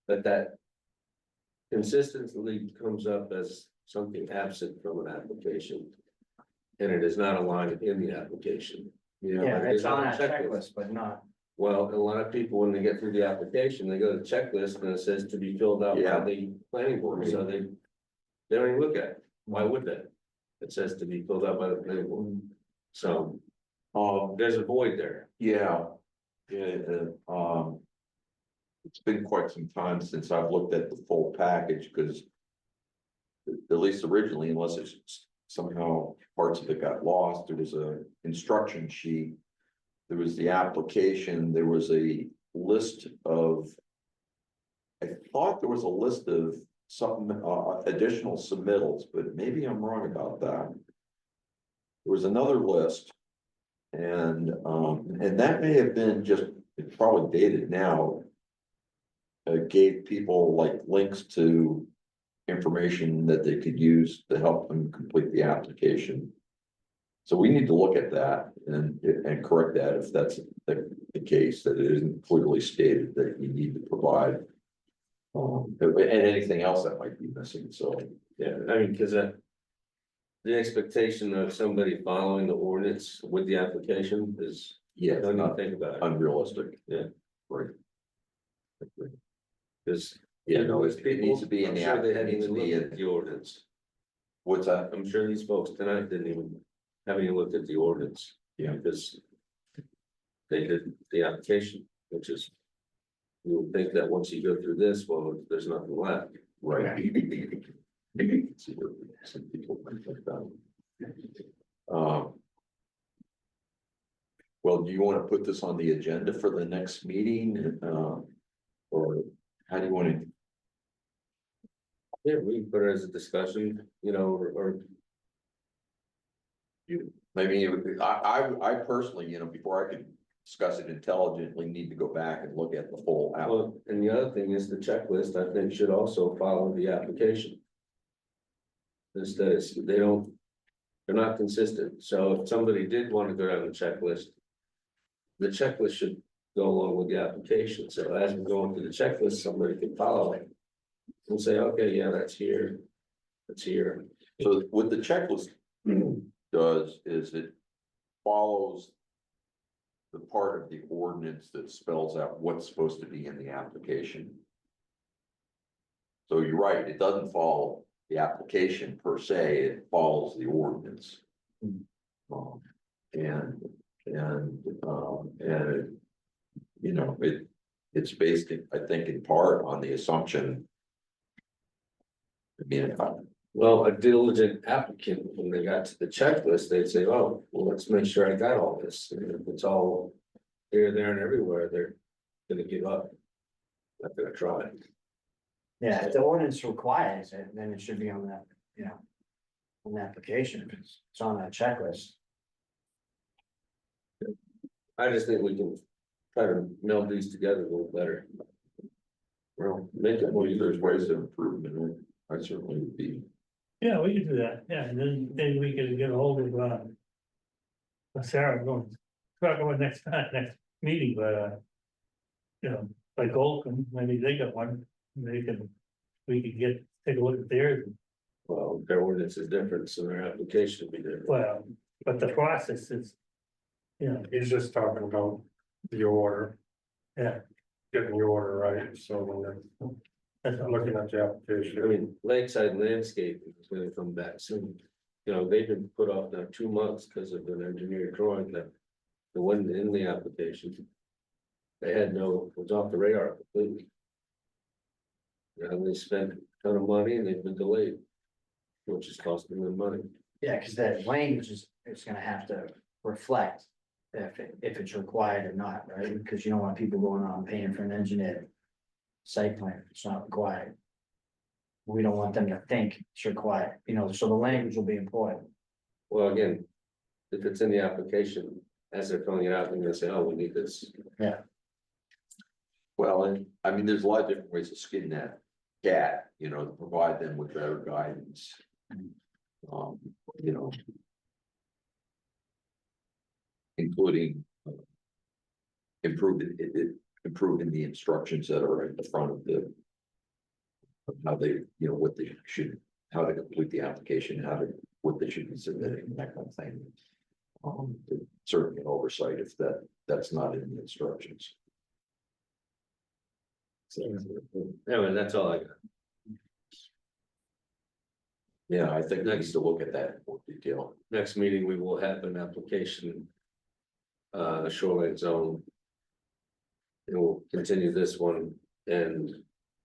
But that consistently comes up as something absent from an application. And it is not aligned in the application. Yeah, but it is it's on a our checklist, but not. Well, a lot of people, when they get through the application, they go to checklist and it says to be filled out Yeah. by the planning board, so they don't even look at it. Why would they? It says to be filled out by the planning board. So, there's a void there. Yeah. It's been quite some time since I've looked at the full package, because at least originally, unless it's somehow parts of it got lost, there was a instruction sheet. There was the application, there was a list of. I thought there was a list of some additional submittals, but maybe I'm wrong about that. There was another list. And that may have been just, it's probably dated now. Gave people like links to information that they could use to help them complete the application. So we need to look at that and correct that if that's the case, that it isn't clearly stated that you need to provide. And anything else that might be missing, so. Yeah, I mean, because the expectation of somebody following the ordinance with the application is, Yeah, don't even not think about it. unrealistic. Yeah. Right. Because, Yeah, no, it needs to be in I'm the. sure they it hadn't needs to even be looked in- at the ordinance. What's that? I'm sure these folks tonight haven't even looked at the ordinance. Yeah. Because they did the application, which is, you would think that once you go through this, well, there's nothing left. Right. See where some people might think that. Well, do you want to put this on the agenda for the next meeting? Or how do you want to? Yeah, we can put it as a discussion, you know, or Maybe I personally, you know, before I could discuss it intelligently, need to go back and look at the full app. well, and the other thing is the checklist, I think, should also follow the application. Instead, they're not consistent, so if somebody did want to go down the checklist should go along with the application, so as we're going through the checklist, somebody can follow it. And say, okay, yeah, that's here, that's here. So what the checklist does is it follows the part of the ordinance that spells out what's supposed to be in the application. So you're right, it doesn't follow the application per se, it follows the ordinance. And you know, it's based, I think, in part on the assumption. I mean, Well, a diligent applicant, when they got to the checklist, they'd say, oh, well, let's make sure I got all this, and if it's all here, there, and everywhere, they're gonna give up. Not gonna try. Yeah, if the ordinance requires it, then it should be on that, you know. On the application, if it's on that checklist. I just think we can try to meld these together a little better. Well, Make it more there's ways user. of improvement, I certainly would be. Yeah, we could do that, yeah, and then maybe we could get a hold of, Sarah, going, talk about next time, next meeting, but, you know, like Golden, maybe they got one, they can, we could get, take a look at theirs. Well, their ordinance is different, so their application will be different. Well, but the process is, you know, He's just talking about the order. Yeah. Getting the order right, so when that's they're all. looking at the I application. mean, Lakeside Landscaping is gonna come back soon. You know, they've been put off now 2 months because of an engineered drawing that. The one in the application. They had no, it was off the radar completely. And they spent a ton of money and they've been delayed. Which is costing them money. Yeah, because that language is gonna have to reflect if it's required or not, right? Because you don't want people going on paying for an engineered site plan, if it's not required. We don't want them to think it's required, you know, so the language will be important. Well, again, if it's in the application, as they're filling it out, they're gonna say, oh, we need this. Well, and I mean, there's a lot of different ways to skin that cat, you know, to provide them with better guidance. You know. Including. Improving the instructions that are at the front of the. Of how they, you know, what they should, how to complete the application, what they should be submitting, that kind of thing. Certainly an oversight if that's not in the instructions. So, anyway, that's all I got. Yeah, I think next to look at that in more detail. Next meeting, we will have an application. Shoreline zone. And we'll continue this one and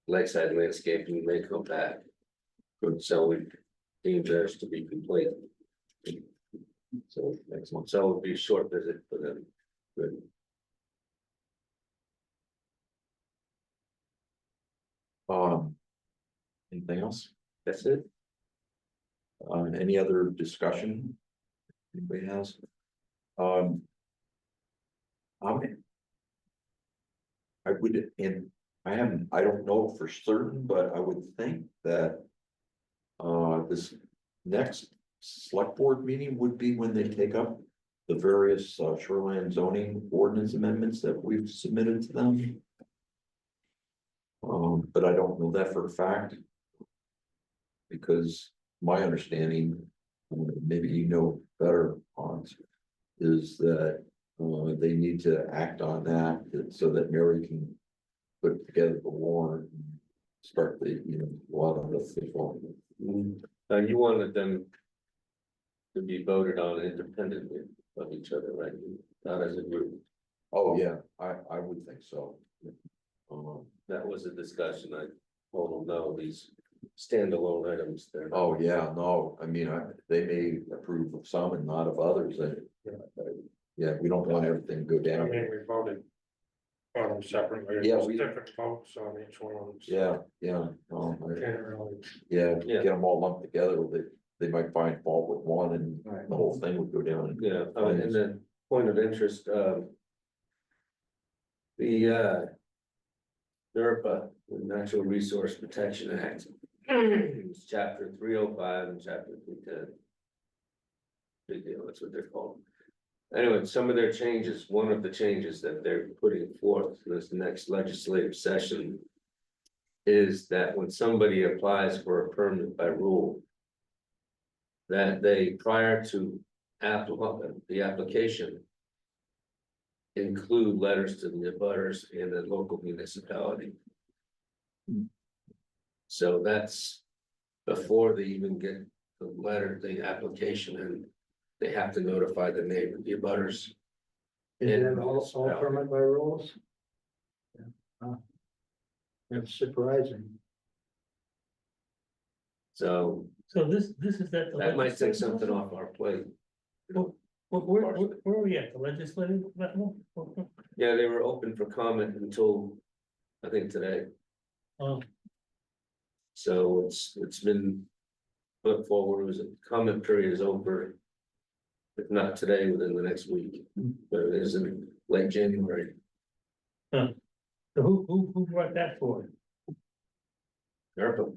Lakeside Landscaping may come back. Good, so we deem theirs to be complete. So next one, so it'll be a short visit for them. Good. Anything else? That's it. Any other discussion? Anybody has? I would, and I don't know for certain, but I would think that. This next select board meeting would be when they take up the various shoreline zoning ordinance amendments that we've submitted to them. But I don't know that for a fact. Because my understanding, maybe you know better, Hans, is that they need to act on that so that Mary can put together the warrant. And start the, you know, a lot of the official. You wanted them. To be voted on independently of each other, right? Not as a group. Oh, yeah, I would think so. That was a discussion. I told them, no, these standalone items there. Oh, yeah, no, I mean, they may approve of some and not of others, and. Yeah, we don't want everything to go I down. mean, we voted. On them separately. Yeah, There's we- different votes on each one. Yeah, Can't really. yeah, Yeah. get them all lumped together, they might find fault with one and Right. the whole thing would go down. Yeah, and then point of interest, the NERPA, the Natural Resource Protection Act. It's chapter 305 and chapter 310. Big deal, that's what they're called. Anyway, some of their changes, one of the changes that they're putting forth in this next legislative session. Is that when somebody applies for a permit by rule. That they, prior to the application. Include letters to the abutters in the local municipality. So that's before they even get the letter, the application, and they have to notify the neighbor, the abutters. Is that all permit by rules? Yeah. Huh. That's surprising. So So this is that. the that might take legislative something level? off our plate. Where are we at, the legislative level? Yeah, they were open for comment until, I think today. Oh, So it's been put forward, it was a comment period is over. If not today, within the next week, but it is in late January. So who brought that forward? ARPA,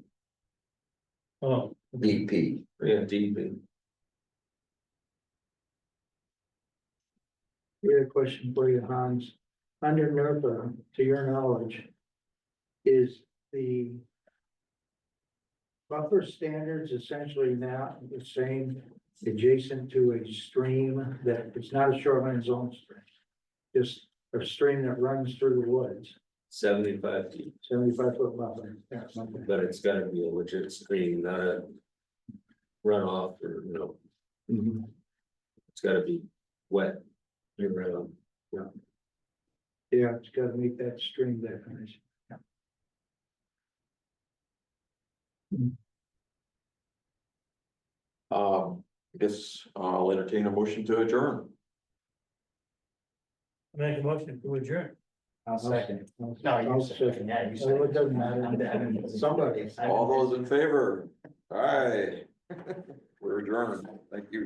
Oh, DP. yeah, DEP. Here's a question for you, Hans. Under NERPA, to your knowledge, is the buffer standards essentially now the same adjacent to a stream that it's not a shoreline zone stream? Just a stream that runs through the woods, 75 feet, 75-foot buffer. Yeah, something. but it's gotta be a legit stream, not a runoff or, Mhm. it's gotta be wet year round. Yeah, it's gotta meet that stream definition. I guess I'll entertain a motion to adjourn. make a motion to adjourn. I'll second. No, I'll you second, yeah, you Well, it second. doesn't matter. Somebody. All those in favor? Aye. We're adjourned. Thank you.